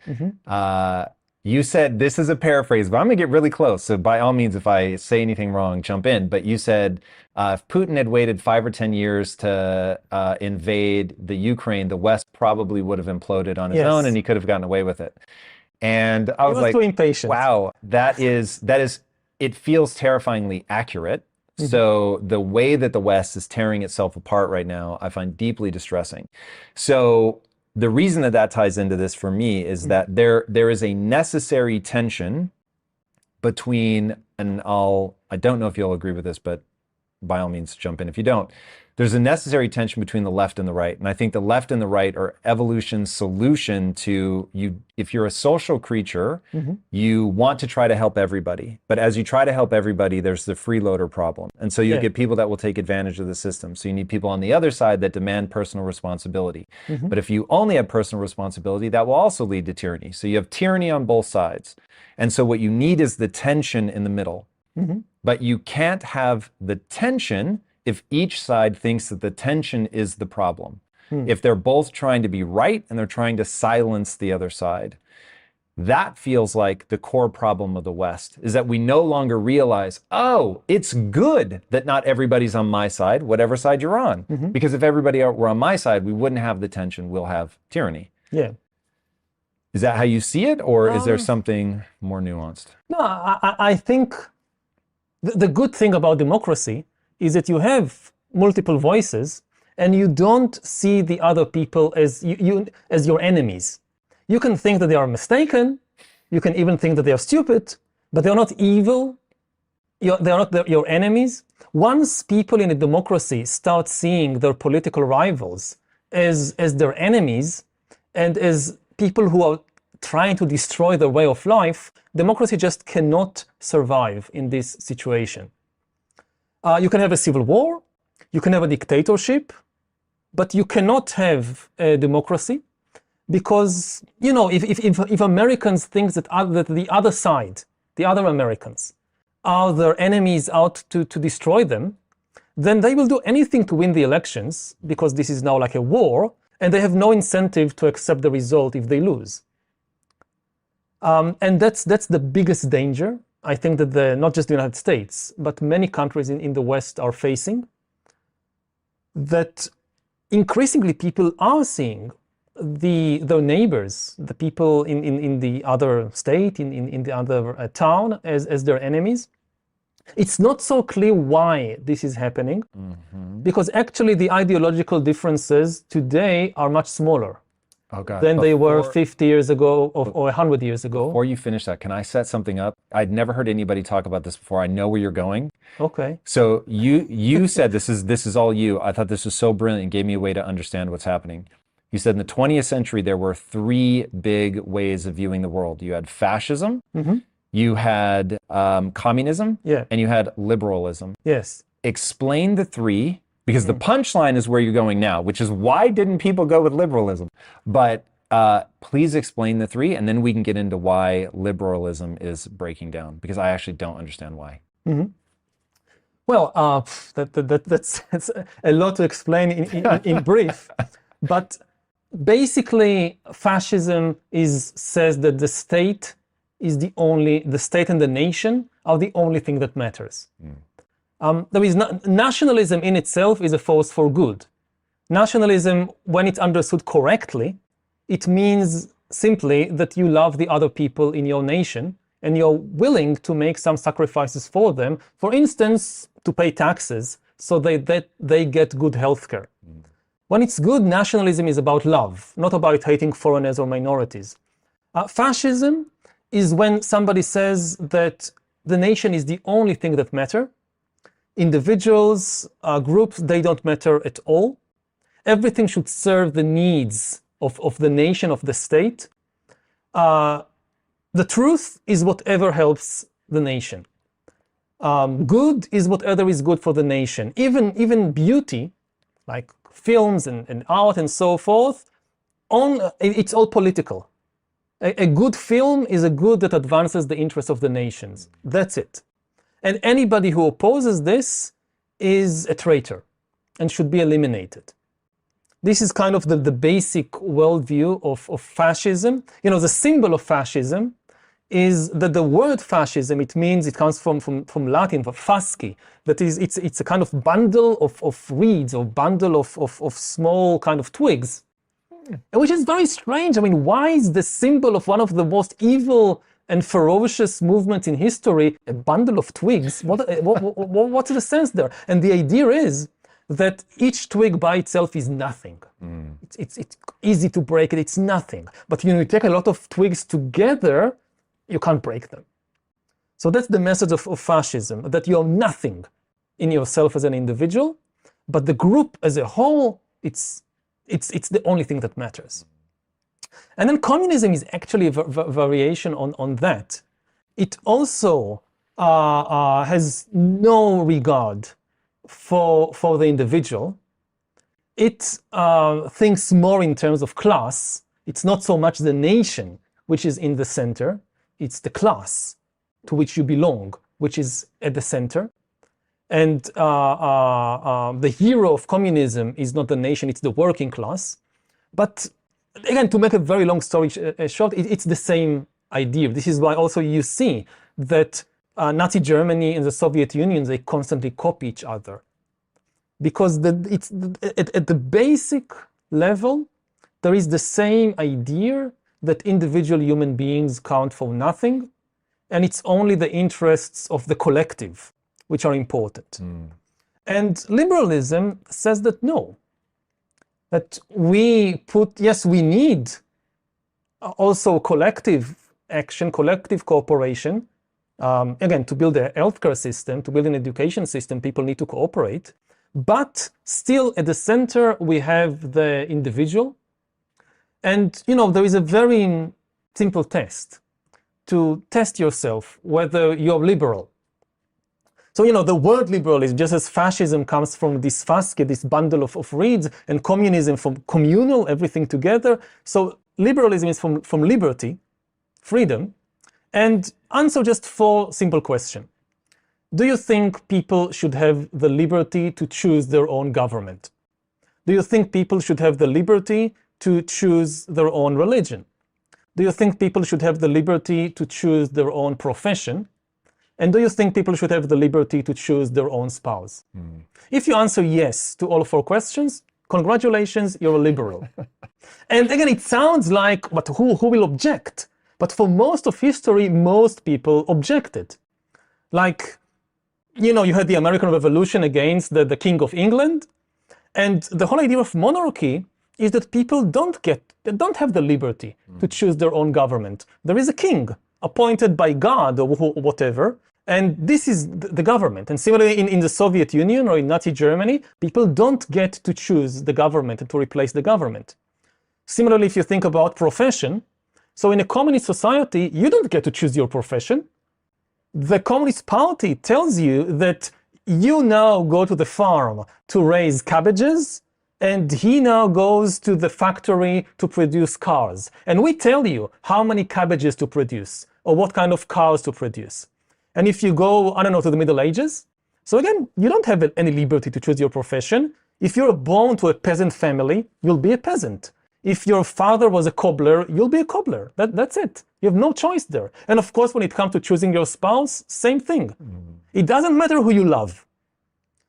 Speaker 2: you said, this is a paraphrase, but I'm gonna get really close. So by all means, if I say anything wrong, jump in. But you said, if Putin had waited 5 or 10 years to invade the Ukraine, the West probably would have imploded on his own and he could have gotten away with it. And I was like,
Speaker 1: too impatient.
Speaker 2: Wow, that is, it feels terrifyingly accurate. So the way that the West is tearing itself apart right now, I find deeply distressing. So the reason that ties into this for me is that there is a necessary tension between, and I don't know if you'll agree with this, but by all means jump in if you don't. There's a necessary tension between the left and the right. And I think the left and the right are evolution's solution to you. If you're a social creature, you want to try to help everybody. But as you try to help everybody, there's the freeloader problem. And so you get people that will take advantage of the system. So you need people on the other side that demand personal responsibility. But if you only have personal responsibility, that will also lead to tyranny. So you have tyranny on both sides. And so what you need is the tension in the middle. But you can't have the tension if each side thinks that the tension is the problem. If they're both trying to be right and they're trying to silence the other side. That feels like the core problem of the West, is that we no longer realize, oh, it's good that not everybody's on my side, whatever side you're on. Because if everybody were on my side, we wouldn't have the tension, we'll have tyranny.
Speaker 1: Yeah.
Speaker 2: Is that how you see it, or is there something more nuanced?
Speaker 1: No, I think the good thing about democracy is that you have multiple voices and you don't see the other people as as your enemies. You can think that they are mistaken, you can even think that they are stupid, but they're not evil, they're not your enemies. Once people in a democracy start seeing their political rivals as their enemies and as people who are trying to destroy their way of life, democracy just cannot survive in this situation. You can have a civil war, you can have a dictatorship, but you cannot have a democracy because, you know, if Americans think that the other side, the other Americans, are their enemies out to destroy them, then they will do anything to win the elections because this is now like a war, and they have no incentive to accept the result if they lose. And that's the biggest danger, I think, that not just the United States, but many countries in the West are facing, that increasingly people are seeing their neighbors, the people in the other state, in the other town, as their enemies. It's not so clear why this is happening, because actually the ideological differences today are much smaller than they were 50 years ago or 100 years ago.
Speaker 2: Before you finish that, can I set something up? I'd never heard anybody talk about this before. I know where you're going.
Speaker 1: Okay.
Speaker 2: So you said this is all you. I thought this was so brilliant and gave me a way to understand what's happening. You said in the 20th century, there were three big ways of viewing the world. You had fascism, you had communism, and you had liberalism.
Speaker 1: Yes.
Speaker 2: Explain the three, because the punchline is where you're going now, which is why didn't people go with liberalism? But please explain the three, and then we can get into why liberalism is breaking down, because I actually don't understand why.
Speaker 1: Well, that's a lot to explain in brief, but basically fascism says that the state and the nation are the only thing that matters. Nationalism in itself is a force for good. Nationalism, when it's understood correctly, it means simply that you love the other people in your nation and you're willing to make some sacrifices for them, for instance, to pay taxes so that they get good healthcare. When it's good, nationalism is about love, not about hating foreigners or minorities. Fascism is when somebody says that the nation is the only thing that matters. Individuals, groups, they don't matter at all. Everything should serve the needs of the nation, of the state. The truth is whatever helps the nation. Good is whatever is good for the nation. Even beauty, like films and art and so forth, it's all political. A good film is a good that advances the interests of the nations. That's it. And anybody who opposes this is a traitor and should be eliminated. This is kind of the basic worldview of fascism. You know, the symbol of fascism is that the word fascism, it comes from Latin, for fasci. That is, it's a kind of bundle of reeds or bundle of small kind of twigs, which is very strange. I mean, why is the symbol of one of the most evil and ferocious movements in history a bundle of twigs? What's the sense there? And the idea is that each twig by itself is nothing. It's easy to break it, it's nothing. But you take a lot of twigs together, you can't break them. So that's the message of fascism, that you're nothing in yourself as an individual, but the group as a whole, it's the only thing that matters. And then communism is actually a variation on that. It also has no regard for the individual. It thinks more in terms of class. It's not so much the nation which is in the center, it's the class to which you belong, which is at the center. And the hero of communism is not the nation, it's the working class. But again, to make a very long story short, it's the same idea. This is why also you see that Nazi Germany and the Soviet Union, they constantly copy each other. Because at the basic level, there is the same idea that individual human beings count for nothing, and it's only the interests of the collective which are important. And liberalism says that no, that we need also collective action, collective cooperation. Again, to build a healthcare system, to build an education system, people need to cooperate. But still at the center, we have the individual. And, there is a very simple test to test yourself whether you're liberal. So, the word liberalism, just as fascism comes from this fascia, this bundle of reeds, and communism from communal, everything together. So liberalism is from liberty, freedom, and answer just 4 simple questions. Do you think people should have the liberty to choose their own government? Do you think people should have the liberty to choose their own religion? Do you think people should have the liberty to choose their own profession? And do you think people should have the liberty to choose their own spouse? If you answer yes to all 4 questions, congratulations, you're a liberal. And again, it sounds like, but who will object? But for most of history, most people objected. Like, you had the American Revolution against the King of England. And the whole idea of monarchy is that people don't have the liberty to choose their own government. There is a king appointed by God or whatever, and this is the government. And similarly in the Soviet Union or in Nazi Germany, people don't get to choose the government and to replace the government. Similarly, if you think about profession, so in a communist society, you don't get to choose your profession. The Communist Party tells you that you now go to the farm to raise cabbages, and he now goes to the factory to produce cars. And we tell you how many cabbages to produce or what kind of cars to produce. And if you go, to the Middle Ages, so again, you don't have any liberty to choose your profession. If you're born to a peasant family, you'll be a peasant. If your father was a cobbler, you'll be a cobbler. That's it. You have no choice there. And of course, when it comes to choosing your spouse, same thing. It doesn't matter who you love.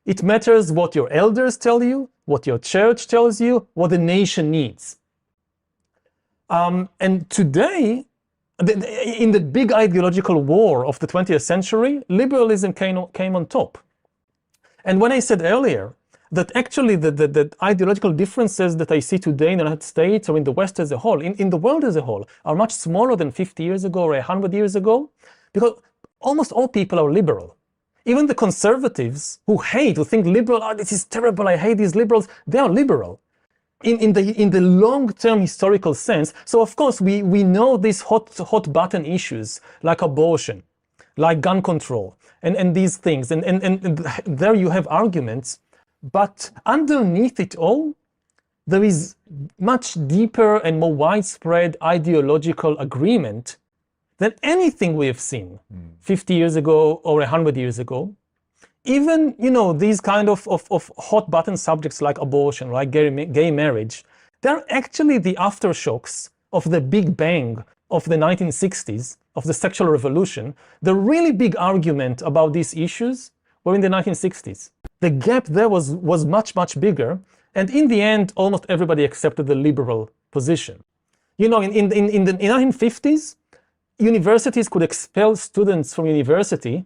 Speaker 1: It matters what your elders tell you, what your church tells you, what the nation needs. And today, in the big ideological war of the 20th century, liberalism came on top. And when I said earlier that actually the ideological differences that I see today in the United States or in the West as a whole, in the world as a whole, are much smaller than 50 years ago or 100 years ago, because almost all people are liberal. Even the conservatives who think liberal, this is terrible, I hate these liberals, they are liberal. In the long-term historical sense. So of course we know these hot button issues like abortion, like gun control, and these things, and there you have arguments, but underneath it all, there is much deeper and more widespread ideological agreement than anything we have seen 50 years ago or 100 years ago. Even, these kind of hot button subjects like abortion, like gay marriage, they're actually the aftershocks of the Big Bang of the 1960s, of the sexual revolution. The really big argument about these issues were in the 1960s. The gap there was much, much bigger. And in the end, almost everybody accepted the liberal position. In the 1950s, universities could expel students from university.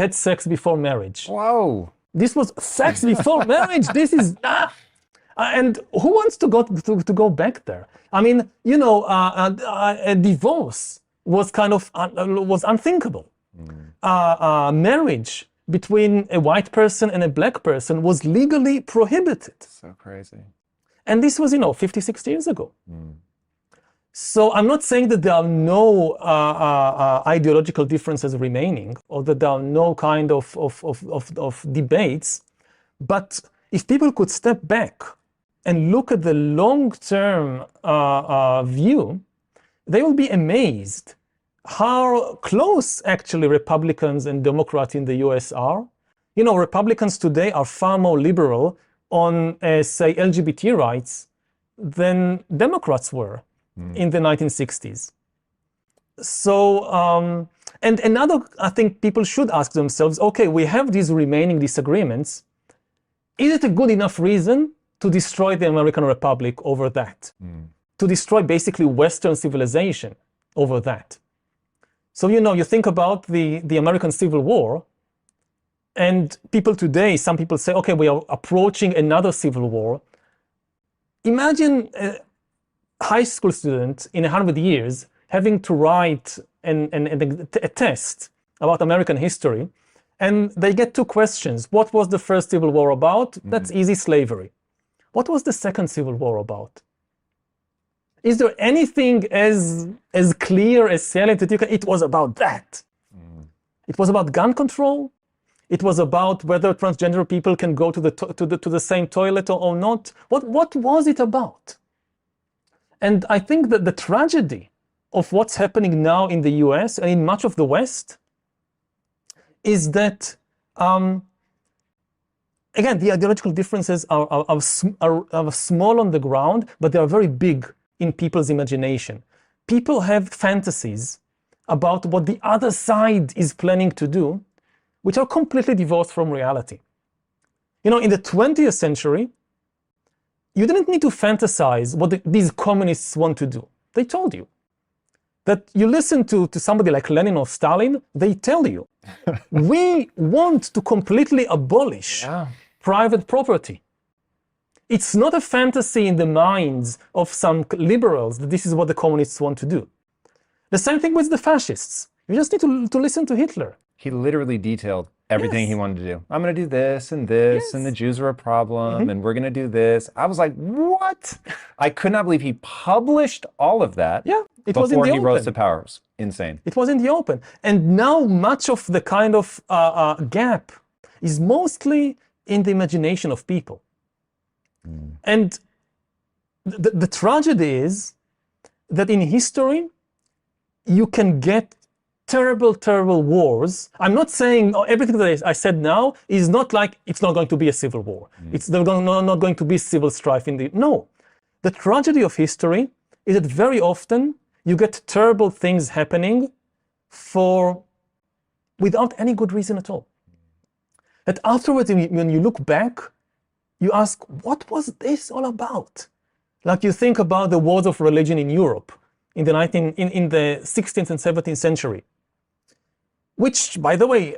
Speaker 1: had sex before marriage.
Speaker 2: Whoa.
Speaker 1: This was sex before marriage. This is and who wants to go back there? I mean, you know, a divorce was kind of was unthinkable. Marriage between a white person and a black person was legally prohibited.
Speaker 2: So crazy.
Speaker 1: And this was, 50, 60 years ago. So I'm not saying that there are no ideological differences remaining, or that there are no kind of debates. But if people could step back and look at the long-term view, they will be amazed how close actually Republicans and Democrats in the US are. Republicans today are far more liberal on, say, LGBT rights than Democrats were in the 1960s. So, and another, I think people should ask themselves, okay, we have these remaining disagreements. Is it a good enough reason to destroy the American Republic over that? To destroy basically Western civilization over that? So, you think about the American Civil War, and people today, some people say, okay, we are approaching another civil war. Imagine a high school student in 100 years having to write a test about American history, and they get two questions. What was the first civil war about? That's easy, slavery. What was the second civil war about? Is there anything as clear, as salient that you can? It was about that. It was about gun control. It was about whether transgender people can go to the same toilet or not. What was it about? And I think that the tragedy of what's happening now in the US and in much of the West is that, again, the ideological differences are small on the ground, but they are very big in people's imagination. People have fantasies about what the other side is planning to do, which are completely divorced from reality. In the 20th century, you didn't need to fantasize what these communists want to do. They told you. That you listen to somebody like Lenin or Stalin, they tell you, we want to completely abolish private property. It's not a fantasy in the minds of some liberals that this is what the communists want to do. The same thing with the fascists. You just need to listen to Hitler.
Speaker 2: He literally detailed everything he wanted to do. I'm going to do this and this, and the Jews are a problem, and we're going to do this. I was like, what? I could not believe he published all of that before he rose to power. Insane. It
Speaker 1: was in the open. And now much of the kind of gap is mostly in the imagination of people. And the tragedy is that in history, you can get terrible, terrible wars. I'm not saying everything that I said now is not like it's not going to be a civil war. It's not going to be civil strife in the... No. The tragedy of history is that very often you get terrible things happening without any good reason at all. That afterwards, when you look back, you ask, what was this all about? Like you think about the wars of religion in Europe in the 16th and 17th century, which, by the way,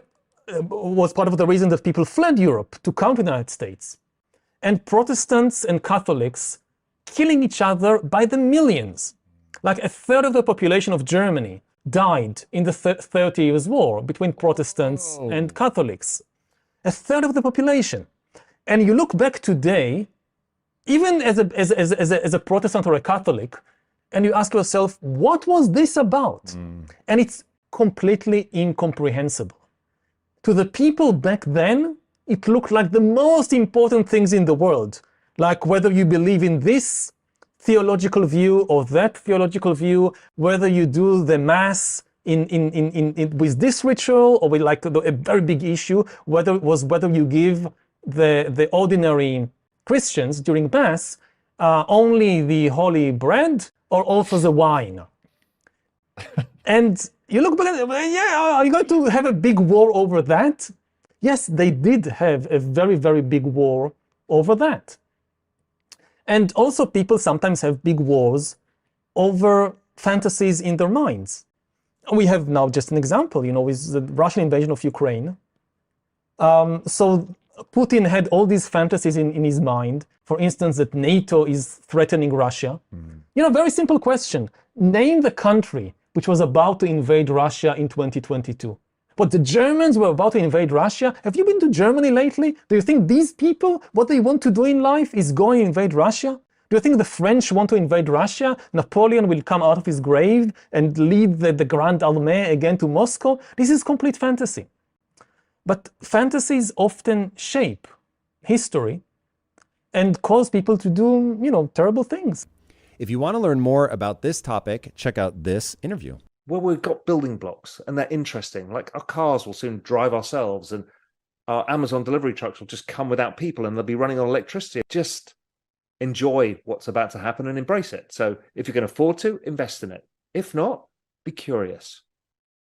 Speaker 1: was part of the reason that people fled Europe to come to the United States. And Protestants and Catholics killing each other by the millions. Like a third of the population of Germany died in the 30 Years' War between Protestants and Catholics. A third of the population. And you look back today, even as a Protestant or a Catholic, and you ask yourself, what was this about? And it's completely incomprehensible. To the people back then, it looked like the most important things in the world, like whether you believe in this theological view or that theological view, whether you do the Mass with this ritual or with like a very big issue, whether you give the ordinary Christians during Mass only the holy bread or also the wine. And you look back at it, are you going to have a big war over that? Yes, they did have a very, very big war over that. And also people sometimes have big wars over fantasies in their minds. We have now just an example, with the Russian invasion of Ukraine. So Putin had all these fantasies in his mind. For instance, that NATO is threatening Russia. Very simple question. Name the country which was about to invade Russia in 2022. But the Germans were about to invade Russia. Have you been to Germany lately? Do you think these people, what they want to do in life is go and invade Russia? Do you think the French want to invade Russia? Napoleon will come out of his grave and lead the Grand Armée again to Moscow? This is complete fantasy. But fantasies often shape history and cause people to do, terrible things.
Speaker 3: If you want to learn more about this topic, check out this interview.
Speaker 4: Well, we've got building blocks and they're interesting. Like our cars will soon drive ourselves and our Amazon delivery trucks will just come without people and they'll be running on electricity. Just enjoy what's about to happen and embrace it. So if you can afford to, invest in it. If not, be curious.